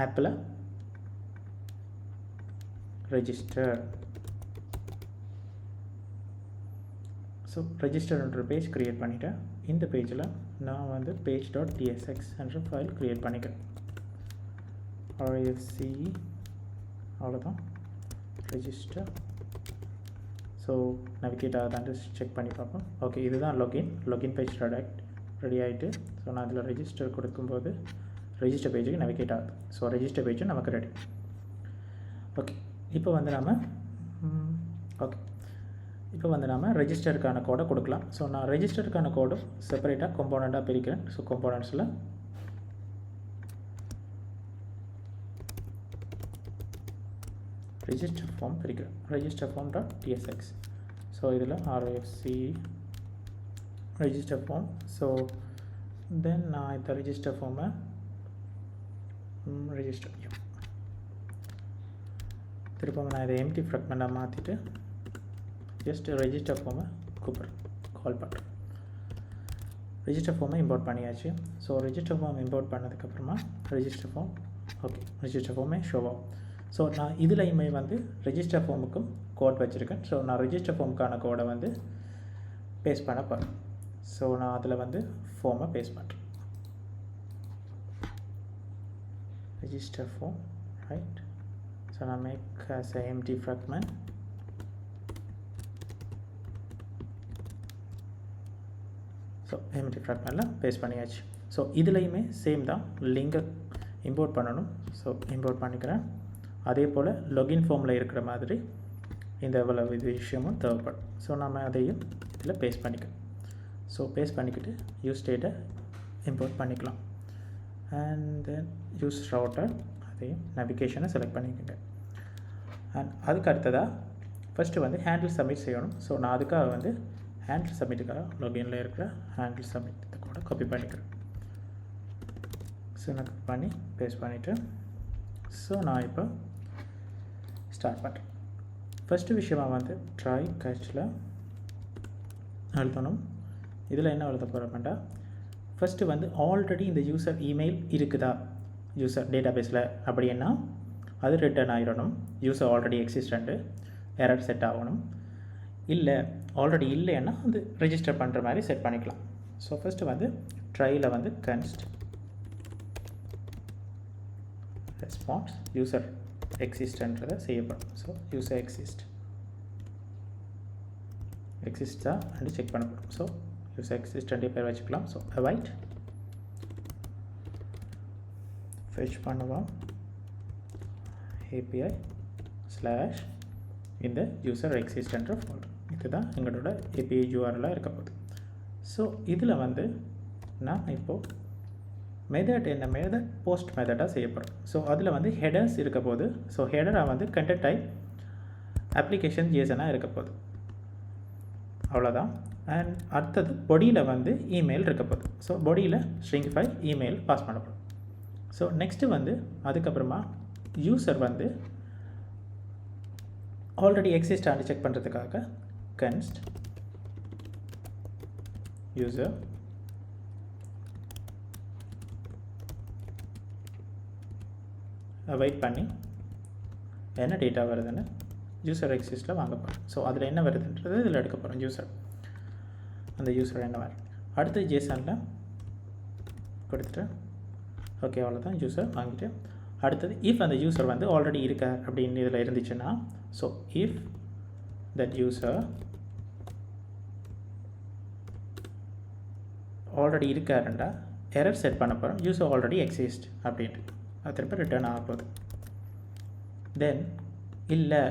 ஆப்பில் ரெஜிஸ்டர். ஸோ ரெஜிஸ்டர்ன்ற பேஜ் க்ரியேட் பண்ணிவிட்டேன். இந்த பேஜில் நான் வந்து page.tsx என்ற ஃபைல் க்ரியேட் பண்ணிக்கிறேன். RFC அவ்வளோதான். ரெஜிஸ்டர். ஸோ நவிகேட் ஆகுதான்னு செக் பண்ணி பார்ப்போம். ஓகே, இதுதான் லாகின் பேஜ் ரெடி ஆகிட்டு. ஸோ நான் அதில் ரெஜிஸ்டர் கொடுக்கும்போது ரெஜிஸ்டர் பேஜுக்கு நவிகேட் ஆகுது. ஸோ ரெஜிஸ்டர் பேஜும் நமக்கு ரெடி. ஓகே, இப்போ வந்து நாம் ரெஜிஸ்டருக்கான கோடை கொடுக்கலாம். ஸோ நான் ரெஜிஸ்டருக்கான கோடும் செப்பரேட்டாக காம்போனண்ட்டாக பிரிக்கிறேன். ஸோ காம்போனண்ட்ஸில் ரெஜிஸ்டர் ஃபார்ம் பிரிக்கிறேன். Register form .tsx. ஸோ இதில் RFC register form. So then நான் இந்த ரெஜிஸ்டர் ஃபார்மை திரும்ப நான் இதை எம்டி ஃப்ராக்மெண்ட்டாக மாற்றிட்டு ஜஸ்ட் ரெஜிஸ்டர் ஃபார்மை கால் பண்ணுறேன். ரெஜிஸ்டர் ஃபார்மை இம்போர்ட் பண்ணியாச்சு. ஸோ ரெஜிஸ்டர் ஃபார்ம் இம்போர்ட் பண்ணதுக்கப்புறமா ரெஜிஸ்டர் ஃபார்ம் ஷோ ஆகும். ஸோ நான் இதுலையுமே வந்து ரெஜிஸ்டர் ஃபார்முக்கும் கோட் வச்சுருக்கேன். ஸோ நான் ரெஜிஸ்டர் ஃபார்முக்கான கோடை வந்து பேஸ்ட் பண்ண போகிறேன். ஸோ நான் அதில் வந்து ஃபார்மை பேஸ்ட் பண்ணுறேன். Register form, right. ஸோ நான் make as a empty fragment. So empty fragmentல பேஸ்ட் பண்ணியாச்சு. ஸோ இதுலையுமே சேம் தான், லிங்கை இம்போர்ட் பண்ணணும். ஸோ இம்போர்ட் பண்ணிக்கிறேன். அதே போல் லொகின் ஃபார்மில் இருக்கிற மாதிரி இந்த இவ்வளவு விஷயமும் தேவைப்படும். ஸோ நம்ம அதையும் இதில் பேஸ்ட் பண்ணிக்கலாம். ஸோ பேஸ்ட் பண்ணிக்கிட்டு யூஸ் ஸ்டேட்டை இம்போர்ட் பண்ணிக்கலாம். அண்ட் தென் யூஸ் ரவுட்டர், அதையும் நேவிகேஷனை செலக்ட் பண்ணிக்கோங்க. அண்ட் அதுக்கு அடுத்ததாக ஃபஸ்ட்டு வந்து ஹேண்டில் சப்மிட் செய்யணும். ஸோ நான் அதுக்காக வந்து ஹேண்டில் சப்மிட்டுக்காக லொகினில் இருக்கிற ஹேண்டில் சப்மிட் கூட காப்பி பண்ணிக்கிறேன். ஸோ நான் காப்பி பண்ணி பேஸ்ட் பண்ணிவிட்டு ஸோ நான் இப்போ ஸ்டார்ட் பண்ணுறேன். ஃபஸ்ட்டு விஷயமாக வந்து ட்ரை கேட்சில் அழுத்தணும். இதில் என்ன எழுத போகிறோம்னா, ஃபஸ்ட்டு வந்து ஆல்ரெடி இந்த யூசர் இமெயில் இருக்குதா யூசர் டேட்டாபேஸில் அப்படின்னா அது ரிட்டர்ன் ஆகிடணும். User already existent, error set ஆகணும். இல்லை ஆல்ரெடி இல்லைன்னா அது ரெஜிஸ்டர் பண்ணுற மாதிரி செட் பண்ணிக்கலாம். ஸோ ஃபஸ்ட்டு வந்து ட்ரையில் வந்து கன்ஸ்ட் ரெஸ்பான்ஸ் யூசர் எக்ஸிஸ்ட்ன்றதை செய்யப்படும். ஸோ யூசர் எக்ஸிஸ்டா அண்டு செக் பண்ணப்படும். ஸோ யூசர் எக்ஸிஸ்டன்ட் பேர் வச்சுக்கலாம். ஸோ அவாய்ட் ஃபெச் பண்ணுவோம் API ஸ்லாஷ் இந்த யூசர் எக்ஸிஸ்டன்ற ஃபோல்டர். இதுதான் எங்களோட API URL இருக்க போகுது. ஸோ இதில் வந்து நான் இப்போது மெத்தட் என்ன மெத்தட் போஸ்ட் மெத்தடாக செய்ய போகிறோம். ஸோ அதில் வந்து ஹெடர்ஸ் இருக்க போகுது. ஸோ ஹெடராக வந்து கண்டென்ட் டைப் அப்ளிகேஷன் ஜேசனாக இருக்க போகுது. அவ்வளோதான். அண்ட் அடுத்தது பொடியில் வந்து இமெயில் இருக்க போகுது. ஸோ பொடியில் ஸ்ட்ரிங்கிஃபை இமெயில் பாஸ் பண்ணப்படும். ஸோ நெக்ஸ்ட்டு வந்து அதுக்கப்புறமா யூசர் வந்து ஆல்ரெடி எக்ஸிஸ்டான்னு செக் பண்ணுறதுக்காக கன்ஸ்ட் யூசர் வெயிட் பண்ணி என்ன டேட்டா வருதுன்னு யூசர் எக்ஸிஸ்ட்டில் வாங்க போகிறோம். ஸோ அதில் என்ன வருதுன்றது இதில் எடுக்க போகிறோம். யூசர் அந்த யூசர் என்ன வரும் அடுத்து ஜேசனில் கொடுத்துட்டு ஓகே அவ்வளோதான். யூசர் வாங்கிட்டு அடுத்தது இஃப் அந்த யூசர் வந்து ஆல்ரெடி இருக்கார் அப்படின்னு இதில் இருந்துச்சுன்னா so if that user already இருக்காருண்டா எரர் செட் பண்ண போகிறோம். யூசர் ஆல்ரெடி எக்ஸிஸ்ட் அப்படின்ட்டு அது திரும்ப ரிட்டர்ன் ஆக போகுது. தென் இல்லை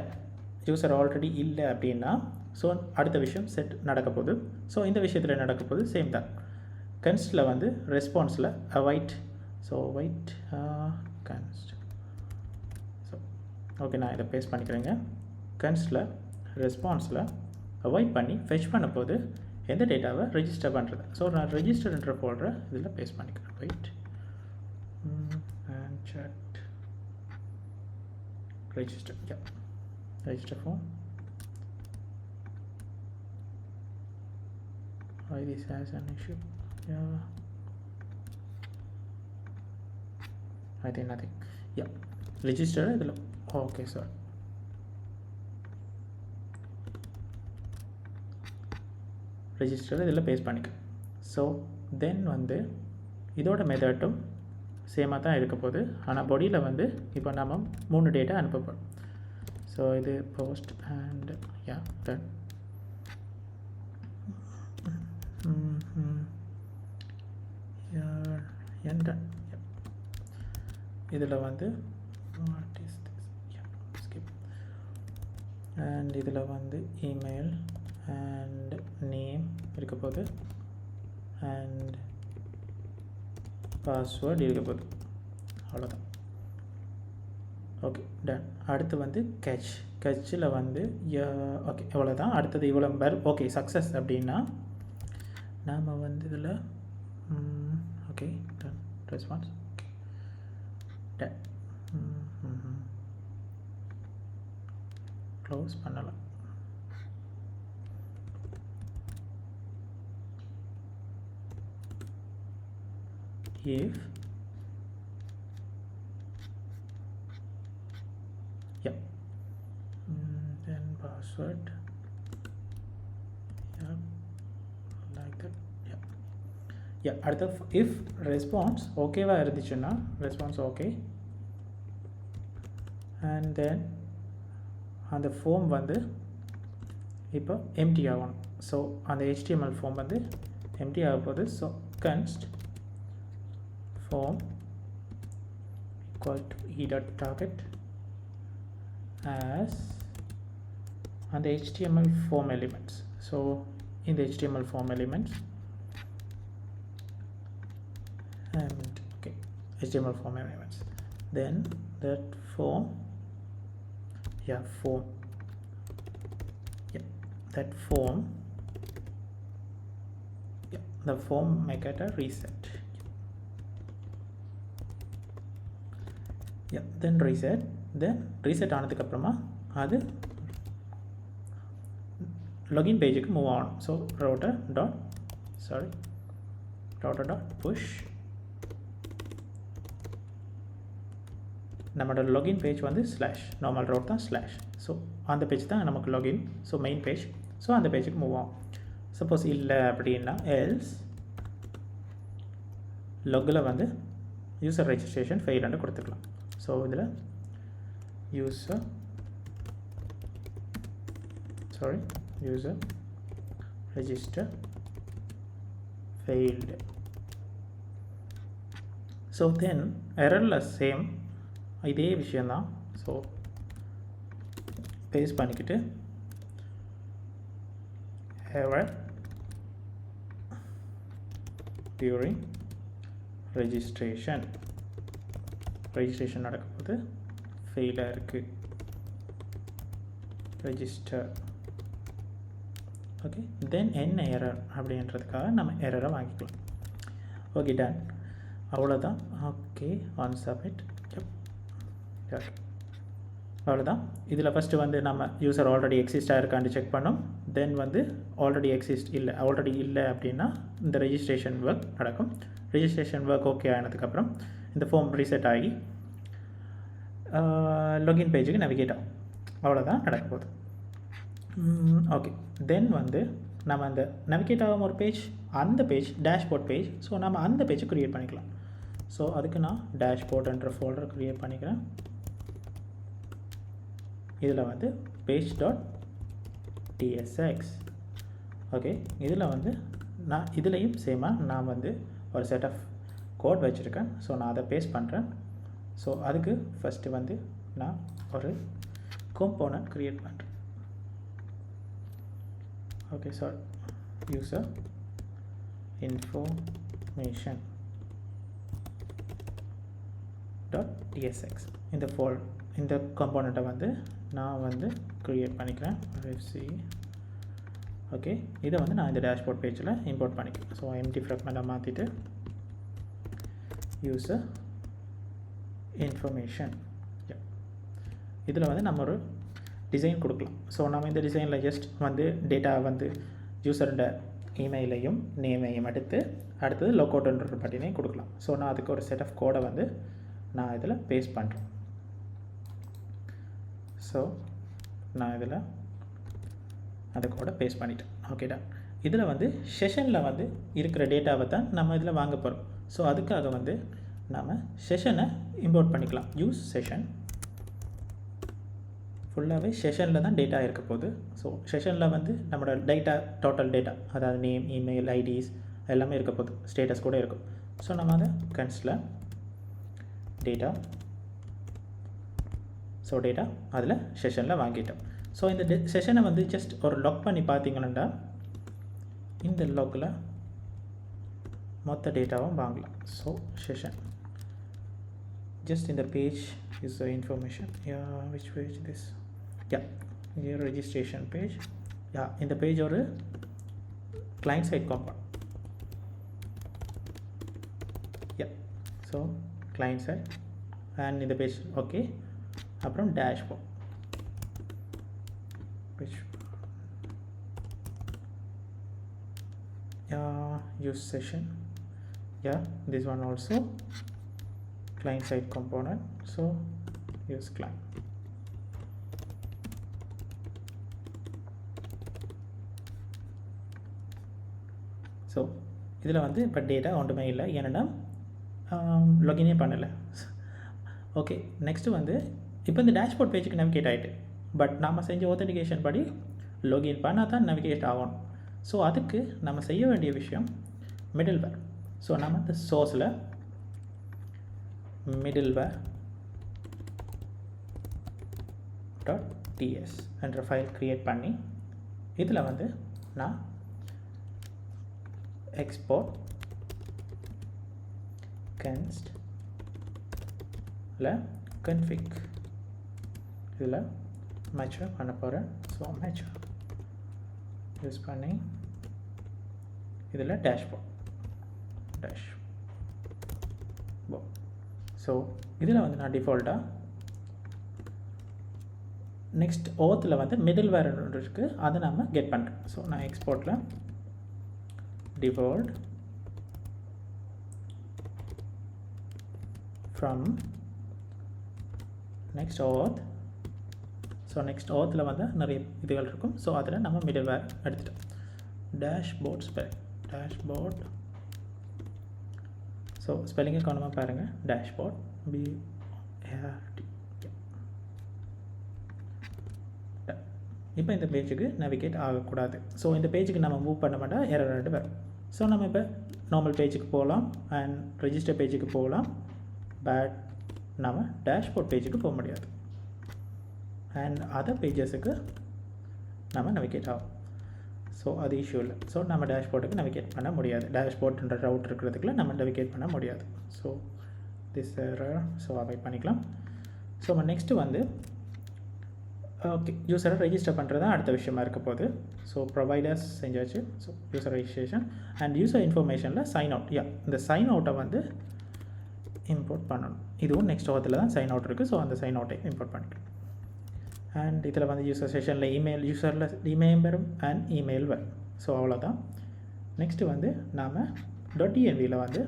யூசர் ஆல்ரெடி இல்லை அப்படின்னா ஸோ அடுத்த விஷயம் செட் நடக்க போகுது. ஸோ இந்த விஷயத்தில் நடக்க போகுது சேம் தான். கன்ஸ்ட்டில் வந்து ரெஸ்பான்ஸில் await so wait const so okay நான் இதை பேஸ்ட் பண்ணிக்கிறேங்க. கன்ஸ்ட்டில் ரெஸ்பான்ஸில் அவாய்ட் பண்ணி ஃபெச் பண்ண போது எந்த டேட்டாவை ரெஜிஸ்டர் பண்ணுறது. ஸோ நான் ரெஜிஸ்டர்ன்ற ஃபோல்டரை இதில் பேஸ்ட் பண்ணிக்கிறேன். Wait and chat register, yeah, register form. Why this has an issue? Yeah, I think nothing. Yeah, register idhula okay sir. register idhula paste பண்ணிக்க. So then வந்து இதோட மெத்தடும் சேமாக தான் இருக்க போகுது. ஆனால் பொடியில் வந்து இப்போ நம்ம 3 டேட்டா அனுப்ப போகிறோம். ஸோ இது போஸ்ட் அண்ட் யா டன் இதில் வந்து what is this skip and இதில் வந்து இமெயில் அண்ட் நேம் இருக்க போகுது அண்ட் பாஸ்வேர்டு இருக்க போகுது. அவ்வளோதான். Okay done. அடுத்து வந்து கட்சில் வந்து ஓகே இவ்வளோதான். அடுத்தது இவ்வளோ பேர் ஓகே சக்ஸஸ் அப்படின்னா நாம் வந்து இதில் okay done response done close பண்ணலாம். if yeah. Then password, yeah, like that, yeah. Yeah, அடுத்த if response ஓகேவா இருந்துச்சுன்னா response okay, and then அந்த form வந்து இப்போ empty ஆகணும். ஸோ அந்த HTML form வந்து empty ஆக போகுது. So const form equal to e.target as and the HTML form elements. So in the HTML form elements and okay, HTML form elements, then that form, yeah, form, yeah, that form, yeah, the form make it a reset, yeah, then reset ஆனதுக்கு அப்புறமா அது login பேஜுக்கு move ஆகணும். So router dot push, நம்மளோட login page வந்து slash, normal route தான் slash. So அந்த page தான் நமக்கு login, so main page. So அந்த பேஜுக்கு மூவ் ஆகும். சப்போஸ் இல்லை அப்படின்னா எல்ஸ் லொக்கில் வந்து யூசர் ரெஜிஸ்ட்ரேஷன் ஃபெயில்னு கொடுத்துக்கலாம். ஸோ இதில் user register failed. So then errorless same இதே விஷயம்தான். ஸோ பேஸ்ட் பண்ணிக்கிட்டு error during registration நடக்கும்போது ஃபெயிலாக இருக்குது ரெஜிஸ்டர். ஓகே, தென் என்ன எரர் அப்படின்றதுக்காக நம்ம எரரை வாங்கிக்கலாம். ஓகே, டன், அவ்வளோதான். Okay, on submit. ஓகே, அவ்வளோதான். இதில் ஃபஸ்ட்டு வந்து நம்ம யூசர் ஆல்ரெடி எக்ஸிஸ்டாக இருக்கான்னு செக் பண்ணோம். தென் வந்து ஆல்ரெடி இல்லை அப்படின்னா இந்த ரெஜிஸ்ட்ரேஷன் ஒர்க் நடக்கும். ரெஜிஸ்ட்ரேஷன் ஒர்க் ஓகே ஆனதுக்கப்புறம் இந்த ஃபார்ம் ரீசெட் ஆகி login பேஜுக்கு நேவிகேட் ஆகும். அவ்வளோதான் நடக்க போகுது. ஓகே, தென் வந்து நம்ம அந்த நேவிகேட் ஆகும் ஒரு பேஜ், அந்த பேஜ் டேஷ்போர்ட் பேஜ். ஸோ நம்ம அந்த பேஜை க்ரியேட் பண்ணிக்கலாம். ஸோ அதுக்கு நான் டேஷ்போர்ட்ன்ற ஃபோல்டர் க்ரியேட் பண்ணிக்கிறேன். இதில் வந்து page.tsx. ஓகே, இதில் வந்து நான் இதுலேயும் சேமாக நான் வந்து ஒரு செட் ஆஃப் கோட் வச்சுருக்கேன். ஸோ நான் அதை பேஸ்ட் பண்ணுறேன். ஸோ அதுக்கு ஃபஸ்ட்டு வந்து நான் ஒரு காம்போனன்ட் க்ரியேட் பண்ணுறேன். Okay, sir user information .tsx இந்த காம்போனண்ட்டை வந்து நான் வந்து க்ரியேட் பண்ணிக்கிறேன். ஓகே, இதை வந்து நான் இந்த டேஷ்போர்ட் பேஜில் இம்போர்ட் பண்ணிக்கிறேன். ஸோ எம்டி ஃப்ராக்மெண்ட்டாக மாற்றிட்டு யூசர் இன்ஃபர்மேஷன், இதில் வந்து நம்ம ஒரு டிசைன் கொடுக்கலாம். ஸோ நம்ம இந்த டிசைனில் ஜஸ்ட் வந்து டேட்டா வந்து யூசரோட இமெயிலையும் நேமையும் அடுத்தது லோகோட்ன்ற பட்டினையும் கொடுக்கலாம். ஸோ நான் அதுக்கு ஒரு செட் ஆஃப் கோடை வந்து நான் இதில் பேஸ்ட் பண்ணுறேன். ஸோ நான் இதில் அந்த கோடை பேஸ்ட் பண்ணிட்டேன். ஓகேடா, இதில் வந்து செஷனில் வந்து இருக்கிற டேட்டாவை தான் நம்ம இதில் வாங்க போகிறோம். ஸோ அதுக்காக வந்து நாம் செஷனை இம்போர்ட் பண்ணிக்கலாம். யூஸ் செஷன், ஃபுல்லாகவே செஷனில் தான் டேட்டா இருக்க போகுது. ஸோ செஷனில் வந்து நம்மளோட டேட்டா, டோட்டல் டேட்டா, அதாவது நேம், இமெயில், ஐடிஸ் எல்லாமே இருக்க போகுது, ஸ்டேட்டஸ் கூட இருக்கும். ஸோ நம்ம அதை கன்ஸ்டில் டேட்டா, ஸோ டேட்டா அதில் செஷனில் வாங்கிட்டோம். ஸோ இந்த செஷனை வந்து ஜஸ்ட் ஒரு லாக் பண்ணி பார்த்தீங்கன்னா இந்த லாக்கில் மொத்த டேட்டாவும் வாங்கலாம். So session just in the page is the information. Yeah, which page this? Yeah, here registration page. Yeah, in the page or client side component. Yeah, so client side and in the page, okay, from dashboard which use session. Yeah, this one also client side component, so use client. So இதில் வந்து இப்போ data ஒன்றுமே இல்லை, ஏன்னா லாகினே பண்ணலை. Okay, next வந்து இப்போ இந்த டேஷ்போர்ட் பேஜுக்கு நேவிகேட் ஆகிட்டு, பட் நாம் செஞ்ச ஆத்தென்டிகேஷன் படி லாகின் பண்ணால் தான் நேவிகேட் ஆகணும். ஸோ அதுக்கு நம்ம செய்ய வேண்டிய விஷயம் மிடில்வேர். ஸோ நம்ம இந்த சோர்ஸில் மிடில்வேர் .ts என்ற ஃபைல் க்ரியேட் பண்ணி இதில் வந்து நான் export const config இதில் மேட்சாக பண்ண போகிறேன். ஸோ மேட்ச் யூஸ் பண்ணி இதில் டேஷ்போர்ட் ஸோ இதில் வந்து நான் டிஃபால்ட்டாக நெக்ஸ்ட் ஓத்தில் வந்து மிடில் வேர் இருக்குது, அதை நம்ம கெட் பண்ணுறேன். ஸோ நான் எக்ஸ்போர்ட்டில் default from next auth. So next ஓத்தில் வந்து நிறைய இதுகள் இருக்கும். ஸோ அதில் நம்ம மிடில் வேர் எடுத்துட்டோம். Dashboard dashboard. ஸோ ஸ்பெல்லிங்கை கவனமாக பாருங்கள். Dashboard BART. இப்போ இந்த பேஜுக்கு நேவிகேட் ஆகக்கூடாது. ஸோ இந்த பேஜுக்கு நம்ம மூவ் பண்ண மாட்டால் எரர் ரெண்டு வரும். ஸோ நம்ம இப்போ நார்மல் பேஜுக்கு போகலாம் அண்ட் ரெஜிஸ்டர் பேஜுக்கு போகலாம், பட் நம்ம டேஷ்போர்ட் பேஜுக்கு போக முடியாது. அண்ட் அதர் பேஜஸுக்கு நம்ம நேவிகேட் ஆகும். ஸோ அது இஷ்யூ இல்லை. ஸோ நம்ம டேஷ்போர்ட்டுக்கு நேவிகேட் பண்ண முடியாது. டேஷ்போர்ட்ன்ற ரவுட் இருக்கிறதுக்குள்ள நம்ம நேவிகேட் பண்ண முடியாது. So this error so avoid பண்ணிக்கலாம். ஸோ நம்ம நெக்ஸ்ட்டு வந்து ஓகே யூஸரை ரெஜிஸ்டர் பண்ணுறது தான் அடுத்த விஷயமா இருக்க போகுது. ஸோ ப்ரொவைடர்ஸ் செஞ்சாச்சு. So user registration and user இன்ஃபர்மேஷனில் சைன் அவுட். இந்த சைன் அவுட்டை வந்து இம்போர்ட் பண்ணணும். இதுவும் நெக்ஸ்ட் ஓத்தில் தான் சைன் அவுட் இருக்குது. ஸோ அந்த சைன் அவுட்டை இம்போர்ட் பண்ணிக்கலாம். அண்ட் இதில் வந்து யூஸர் செஷனில் இமெயில் யூஸரில் இமெயில் வரும் அண்ட் இமெயில் வரும். ஸோ அவ்வளோதான். நெக்ஸ்ட்டு வந்து நாம் .envயில் வந்து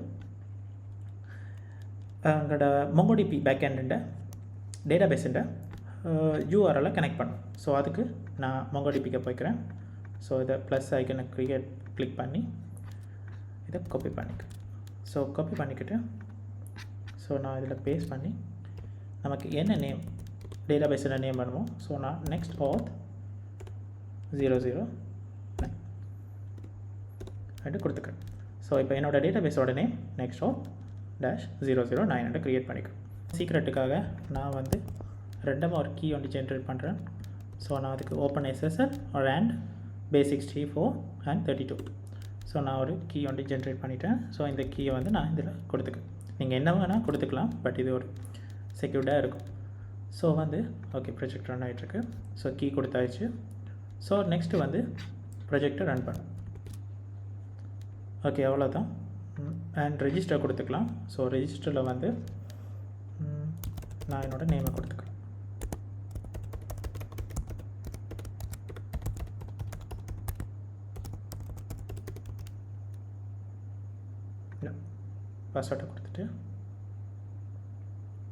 எங்களோட MongoDB பேக்எண்டுண்ட டேட்டா பேஸுண்ட URL கனெக்ட் பண்ணும். ஸோ அதுக்கு நான் MongoDBக்கு போய்க்கிறேன். ஸோ இதை ப்ளஸ் ஐக்கனை கிளிக் பண்ணி இதை காப்பி பண்ணிக்கிறேன். ஸோ காப்பி பண்ணிக்கிட்டு ஸோ நான் இதில் பேஸ்ட் பண்ணி நமக்கு என்ன நேம் டேட்டா பேஸில் நேம் பண்ணுவோம். ஸோ நான் நெக்ஸ்ட் auth 009 என்று கொடுத்துக்கிறேன். ஸோ இப்போ என்னோடய டேட்டா பேஸோட நேம் நெக்ஸ்ட் auth -009 என்று க்ரியேட் பண்ணிக்கிறேன். சீக்ரெட்டுக்காக நான் வந்து ரெண்டமாக ஒரு கீ ஒன்று ஜென்ரேட் பண்ணுறேன். ஸோ நான் அதுக்கு open SSL and base64 and 32. So நான் ஒரு கீ ஒன்று ஜென்ரேட் பண்ணிட்டேன். ஸோ இந்த கீயை வந்து நான் இதில் கொடுத்துக்கிறேன். நீங்கள் என்ன வேணால் கொடுத்துக்கலாம், பட் இது ஒரு செக்யூர்டாக இருக்கும். ஸோ வந்து ஓகே ப்ரொஜெக்ட் ரன் ஆகிட்டுருக்கு. ஸோ கீ கொடுத்தாச்சு. ஸோ நெக்ஸ்ட்டு வந்து ப்ரொஜெக்டை ரன் பண்ணும். ஓகே அவ்வளோதான். அண்ட் ரெஜிஸ்டர் கொடுத்துக்கலாம். ஸோ ரெஜிஸ்டரில் வந்து நான் என்னோடய நேமை கொடுத்துக்கிறேன். பாஸ்வேர்டை கொடுத்துட்டு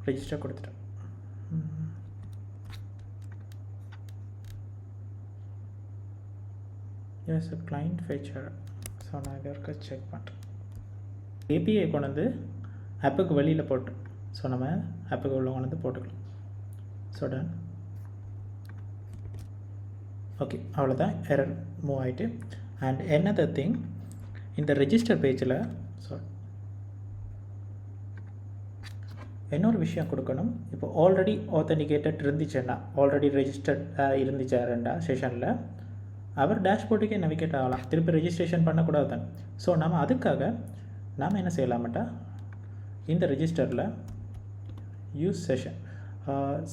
ரெஜிஸ்டர் கொடுத்துட்டேன். S client feature. ஸோ நான் இதை இருக்க செக் பண்ணுறேன். ஏபிஐ கொண்டு வந்து ஆப்புக்கு வெளியில் போட்டு ஸோ நம்ம ஆப்புக்கு உள்ள கொண்டு வந்து போட்டுக்கலாம். So done. ஓகே அவ்வளோதான். எரர் மூவ் ஆகிட்டு. அண்ட் another திங், இந்த ரெஜிஸ்டர் பேஜில் இன்னொரு விஷயம் கொடுக்கணும். இப்போ ஆல்ரெடி ஆத்தென்டிகேட்டட் இருந்துச்சுன்னா, ஆல்ரெடி ரெஜிஸ்டர்ட் இருந்துச்சாருண்டா செஷனில் அவர் டேஷ்போர்ட்டுக்கே நேவிகேட் ஆகலாம். திருப்பி ரெஜிஸ்ட்ரேஷன் பண்ணக்கூடாது தான். ஸோ நம்ம அதுக்காக நாம் என்ன செய்யலாமட்டா, இந்த ரெஜிஸ்டரில் யூஸ்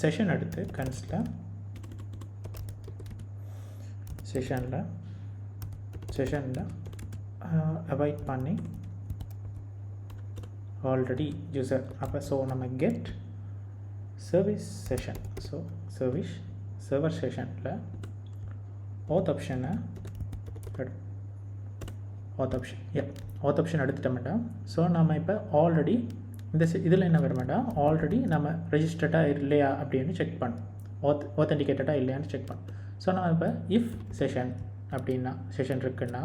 செஷன் எடுத்து கன்ஸ்டில் செஷனில் அவாய்ட் பண்ணி ஆல்ரெடி யூசர் அப்போ ஸோ நம்ம get service session. So server செஷனில் auth ஆப்ஷனை auth ஆப்ஷன் எடுத்துட்டோம்டா. ஸோ நம்ம இப்போ ஆல்ரெடி இந்த இதில் என்ன வருமாட்டா, ஆல்ரெடி நம்ம ரெஜிஸ்டர்டாக இல்லையா அப்படின்னு செக் பண்ணோம். ஆத்தென்டிகேட்டடாக இல்லையான்னு செக் பண்ணோம். ஸோ நம்ம இப்போ இஃப் செஷன் அப்படின்னா செஷன் இருக்குன்னா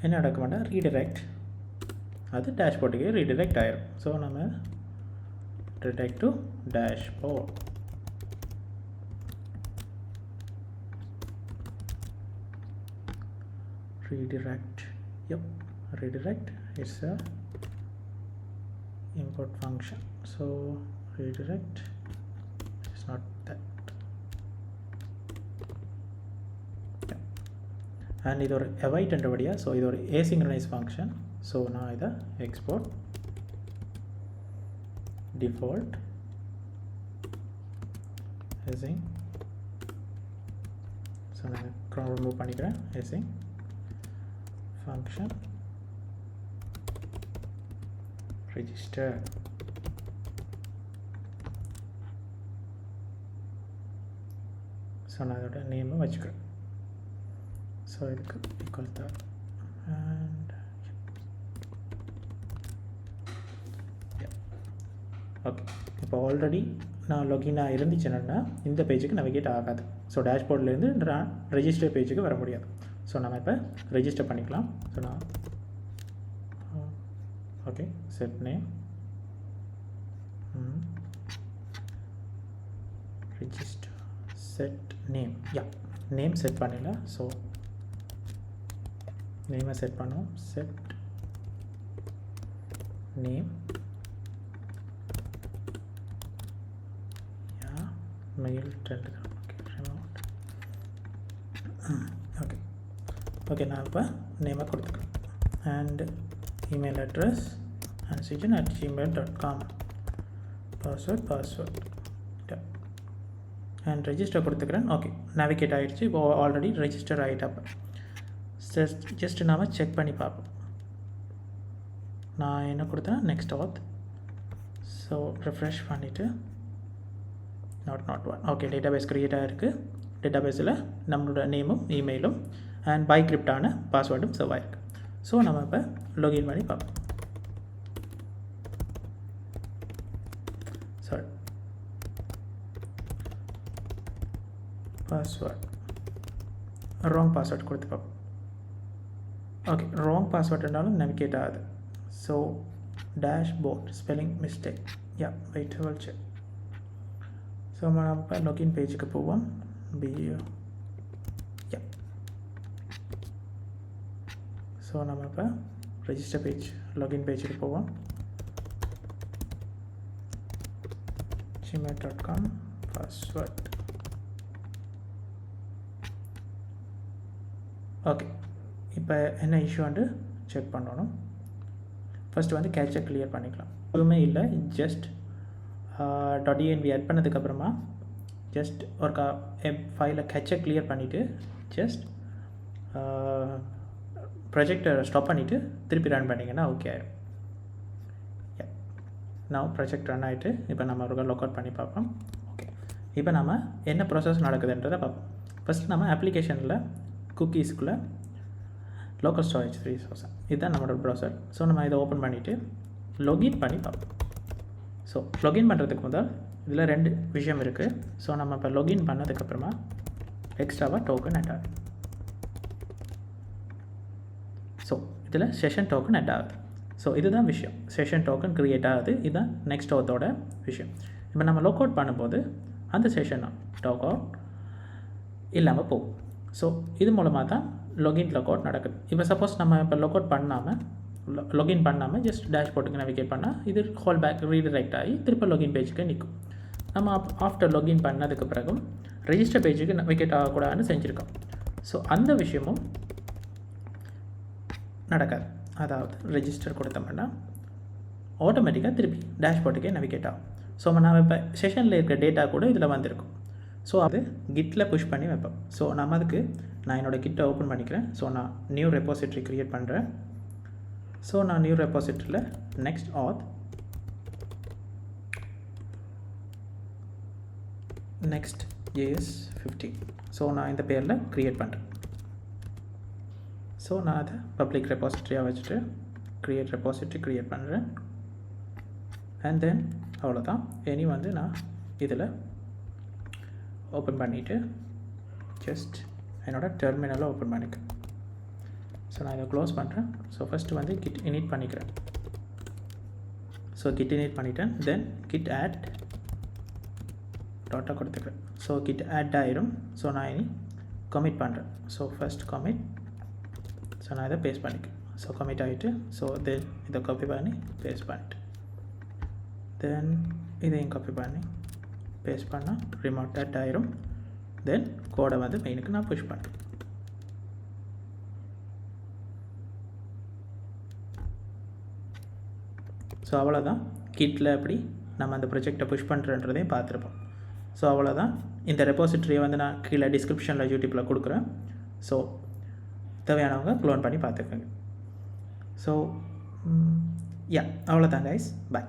என்ன நடக்கும்னா ரீடைரக்ட் அது டேஷ்போர்ட்டுக்கு ரீடைரக்ட் ஆயிரும். ஸோ நம்ம redirect to dashboard. Redirect, yep, redirect is a import function, so redirect is not that. And இது ஒரு await என்றபடியா, so இது ஒரு asynchronous function. So நான் இதை export default async. So நான் remove பண்ணிக்கிறேன் async function register. So நான் அதோட நேம் வச்சுக்கிறேன். ஸோ இதுக்கு ஈக்குவல் தான். அண்ட் ஓகே, இப்போ ஆல்ரெடி நான் லொகினாக இருந்துச்சுன்னா இந்த பேஜுக்கு நவிகேட் ஆகாது. ஸோ டேஷ்போர்ட்லேருந்து ரெஜிஸ்டர் பேஜுக்கு வர முடியாது. ஸோ நம்ம இப்போ ரெஜிஸ்டர் பண்ணிக்கலாம். ஸோ நான் okay set name register set name, yeah name set பண்ணிடலாம். ஸோ நேமை செட் பண்ணுவோம். Set name, yeah mail trend. Okay okay நான் இப்போ நேமை கொடுத்துக்கிறேன். And email address ansijin@gmail.com, password and register கொடுத்துக்கிறேன். ஓகே நேவிகேட் ஆகிடுச்சு. இப்போ ஆல்ரெடி ரெஜிஸ்டர் ஆகிட்டப்போ ஜஸ்ட் நாம் செக் பண்ணி பார்ப்போம். நான் என்ன கொடுத்தேன், நெக்ஸ்ட் ஆத். ஸோ ரெஃப்ரெஷ் பண்ணிவிட்டு not one. Okay database create ஆகிருக்கு. டேட்டாபேஸில் நம்மளோட நேமும் இமெயிலும் அண்ட் பைக்ரிப்டான பாஸ்வேர்டும் சேவ் ஆகிருக்கு. ஸோ நம்ம இப்போ லாகின் பண்ணி பார்ப்போம். சாரி, பாஸ்வேர்ட் ராங் பாஸ்வேர்ட் கொடுத்து பார்ப்போம். ஓகே ராங் பாஸ்வேர்டுனாலும் நேவிகேட் ஆகுது. So dashboard spelling mistake, yeah wait I will check. So நம்ம இப்போ லாகின் பேஜுக்கு போவோம். யா ஸோ நம்ம இப்போ ரெஜிஸ்டர் பேஜ் லாகின் பேஜுக்கு போவோம். gmail.com password. ஓகே இப்போ என்ன இஷ்யூ வந்து செக் பண்ணணும். ஃபஸ்ட்டு வந்து கேட்சை கிளியர் பண்ணிக்கலாம். எதுவுமே இல்லை, ஜஸ்ட் .env ஆட் பண்ணதுக்கப்புறமா ஜஸ்ட் ஒரு ஃபைலை கேட்சை கிளியர் பண்ணிவிட்டு ஜஸ்ட் ப்ராஜெக்டை ஸ்டாப் பண்ணிவிட்டு திருப்பி ரன் பண்ணிங்கன்னா ஓகே ஆயிடும். நான் ப்ராஜெக்ட் ரன் ஆகிட்டு இப்போ நம்ம ஒரு லாக் அவுட் பண்ணி பார்ப்போம். ஓகே இப்போ நம்ம என்ன ப்ராசஸ் நடக்குதுன்றதை பார்ப்போம். ஃபஸ்ட் நம்ம அப்ளிகேஷனில் குக்கீஸ்க்குள்ளே லோக்கல் ஸ்டோரேஜ் 3000 இதுதான் நம்மளோட ப்ரௌசர். ஸோ நம்ம இதை ஓப்பன் பண்ணிவிட்டு லாகின் பண்ணி பார்ப்போம். ஸோ லாகின் பண்ணுறதுக்கு முதல் இதில் 2 விஷயம் இருக்குது. ஸோ நம்ம இப்போ லாகின் பண்ணதுக்கப்புறமா எக்ஸ்ட்ராவாக டோக்கன் ஆட் ஆகுது. ஸோ இதில் செஷன் டோக்கன் ஆட் ஆகுது. ஸோ இதுதான் விஷயம், செஷன் டோக்கன் க்ரியேட் ஆகுது. இதுதான் நெக்ஸ்ட் ஓத்தோட விஷயம். இப்போ நம்ம லாக் அவுட் பண்ணும்போது அந்த செஷன் டாக் அவுட் இல்லாமல் போகும். ஸோ இது மூலமாக தான் லாகின் லாக் அவுட் நடக்குது. இப்போ சப்போஸ் நம்ம இப்போ லாக் அவுட் பண்ணாமல் லாகின் பண்ணாமல் ஜஸ்ட் டேஷ்போர்ட்டுக்கு நேவிகேட் பண்ணால் இது ஹால் பேக் ரீடைரக்ட் ஆகி திருப்பி லாகின் பேஜுக்கு நிற்கும். நம்ம ஆஃப்டர் லாகின் பண்ணதுக்கு பிறகும் ரெஜிஸ்டர் பேஜுக்கு நேவிகேட் ஆகக்கூடாதுன்னு செஞ்சுருக்கோம். ஸோ அந்த விஷயமும் நடக்காது. அதாவது ரெஜிஸ்டர் கொடுத்தோம்னா ஆட்டோமேட்டிக்காக திருப்பி டேஷ்போர்ட்டுக்கே நேவிகேட் ஆகும். ஸோ நம்ம இப்போ செஷனில் இருக்கிற டேட்டா கூட இதில் வந்திருக்கும். ஸோ அது கிட்டில் புஷ் பண்ணி வைப்போம். ஸோ நம்ம அதுக்கு நான் என்னோடய கிட்டை ஓப்பன் பண்ணிக்கிறேன். ஸோ நான் நியூ ரெப்போசிட்ரி க்ரியேட் பண்ணுறேன். ஸோ நான் நியூ ரெப்போசிட்ரியில் நெக்ஸ்ட் ஆத் நெக்ஸ்ட் JS50 ஸோ நான் இந்த பேரில் க்ரியேட் பண்ணுறேன். ஸோ நான் அதை பப்ளிக் ரெப்போசிட்ரியாக வச்சுட்டு க்ரியேட் ரெப்போசிட்ரி க்ரியேட் பண்ணுறேன். அண்ட் தென் அவ்வளோதான். இனி வந்து நான் இதில் ஓப்பன் பண்ணிவிட்டு ஜஸ்ட் என்னோடய டெர்மினலை ஓப்பன் பண்ணிக்கிறேன். ஸோ நான் இதை க்ளோஸ் பண்ணுறேன். ஸோ ஃபஸ்ட்டு வந்து git init பண்ணிக்கிறேன். ஸோ git init பண்ணிட்டேன். தென் git add டாட்டா கொடுத்துக்கிறேன். ஸோ git add ஆயிரும். ஸோ நான் இனி கமிட் பண்ணுறேன். So first commit. ஸோ நான் இதை பேஸ்ட் பண்ணிக்கிறேன். ஸோ கமிட் ஆகிட்டு ஸோ தென் இதை காப்பி பண்ணி பேஸ்ட் பண்ணிட்டு தென் இதையும் காப்பி பண்ணி பேஸ்ட் பண்ணால் ரிமோட் add ஆயிரும். தென் கோடை வந்து மெயினுக்கு நான் புஷ் பண்ணுறேன். ஸோ அவ்வளோதான். கிட்டில் எப்படி நம்ம அந்த ப்ரொஜெக்டை புஷ் பண்ணுறன்றதையும் பார்த்துருப்போம். ஸோ அவ்வளோதான். இந்த ரெப்போசிட்டரியை வந்து நான் கீழே டிஸ்கிரிப்ஷனில் யூடியூப்பில் கொடுக்குறேன். ஸோ தேவையானவங்க க்ளோன் பண்ணி பார்த்துக்கோங்க. ஸோ யா அவ்வளோதான் கைஸ். பாய்.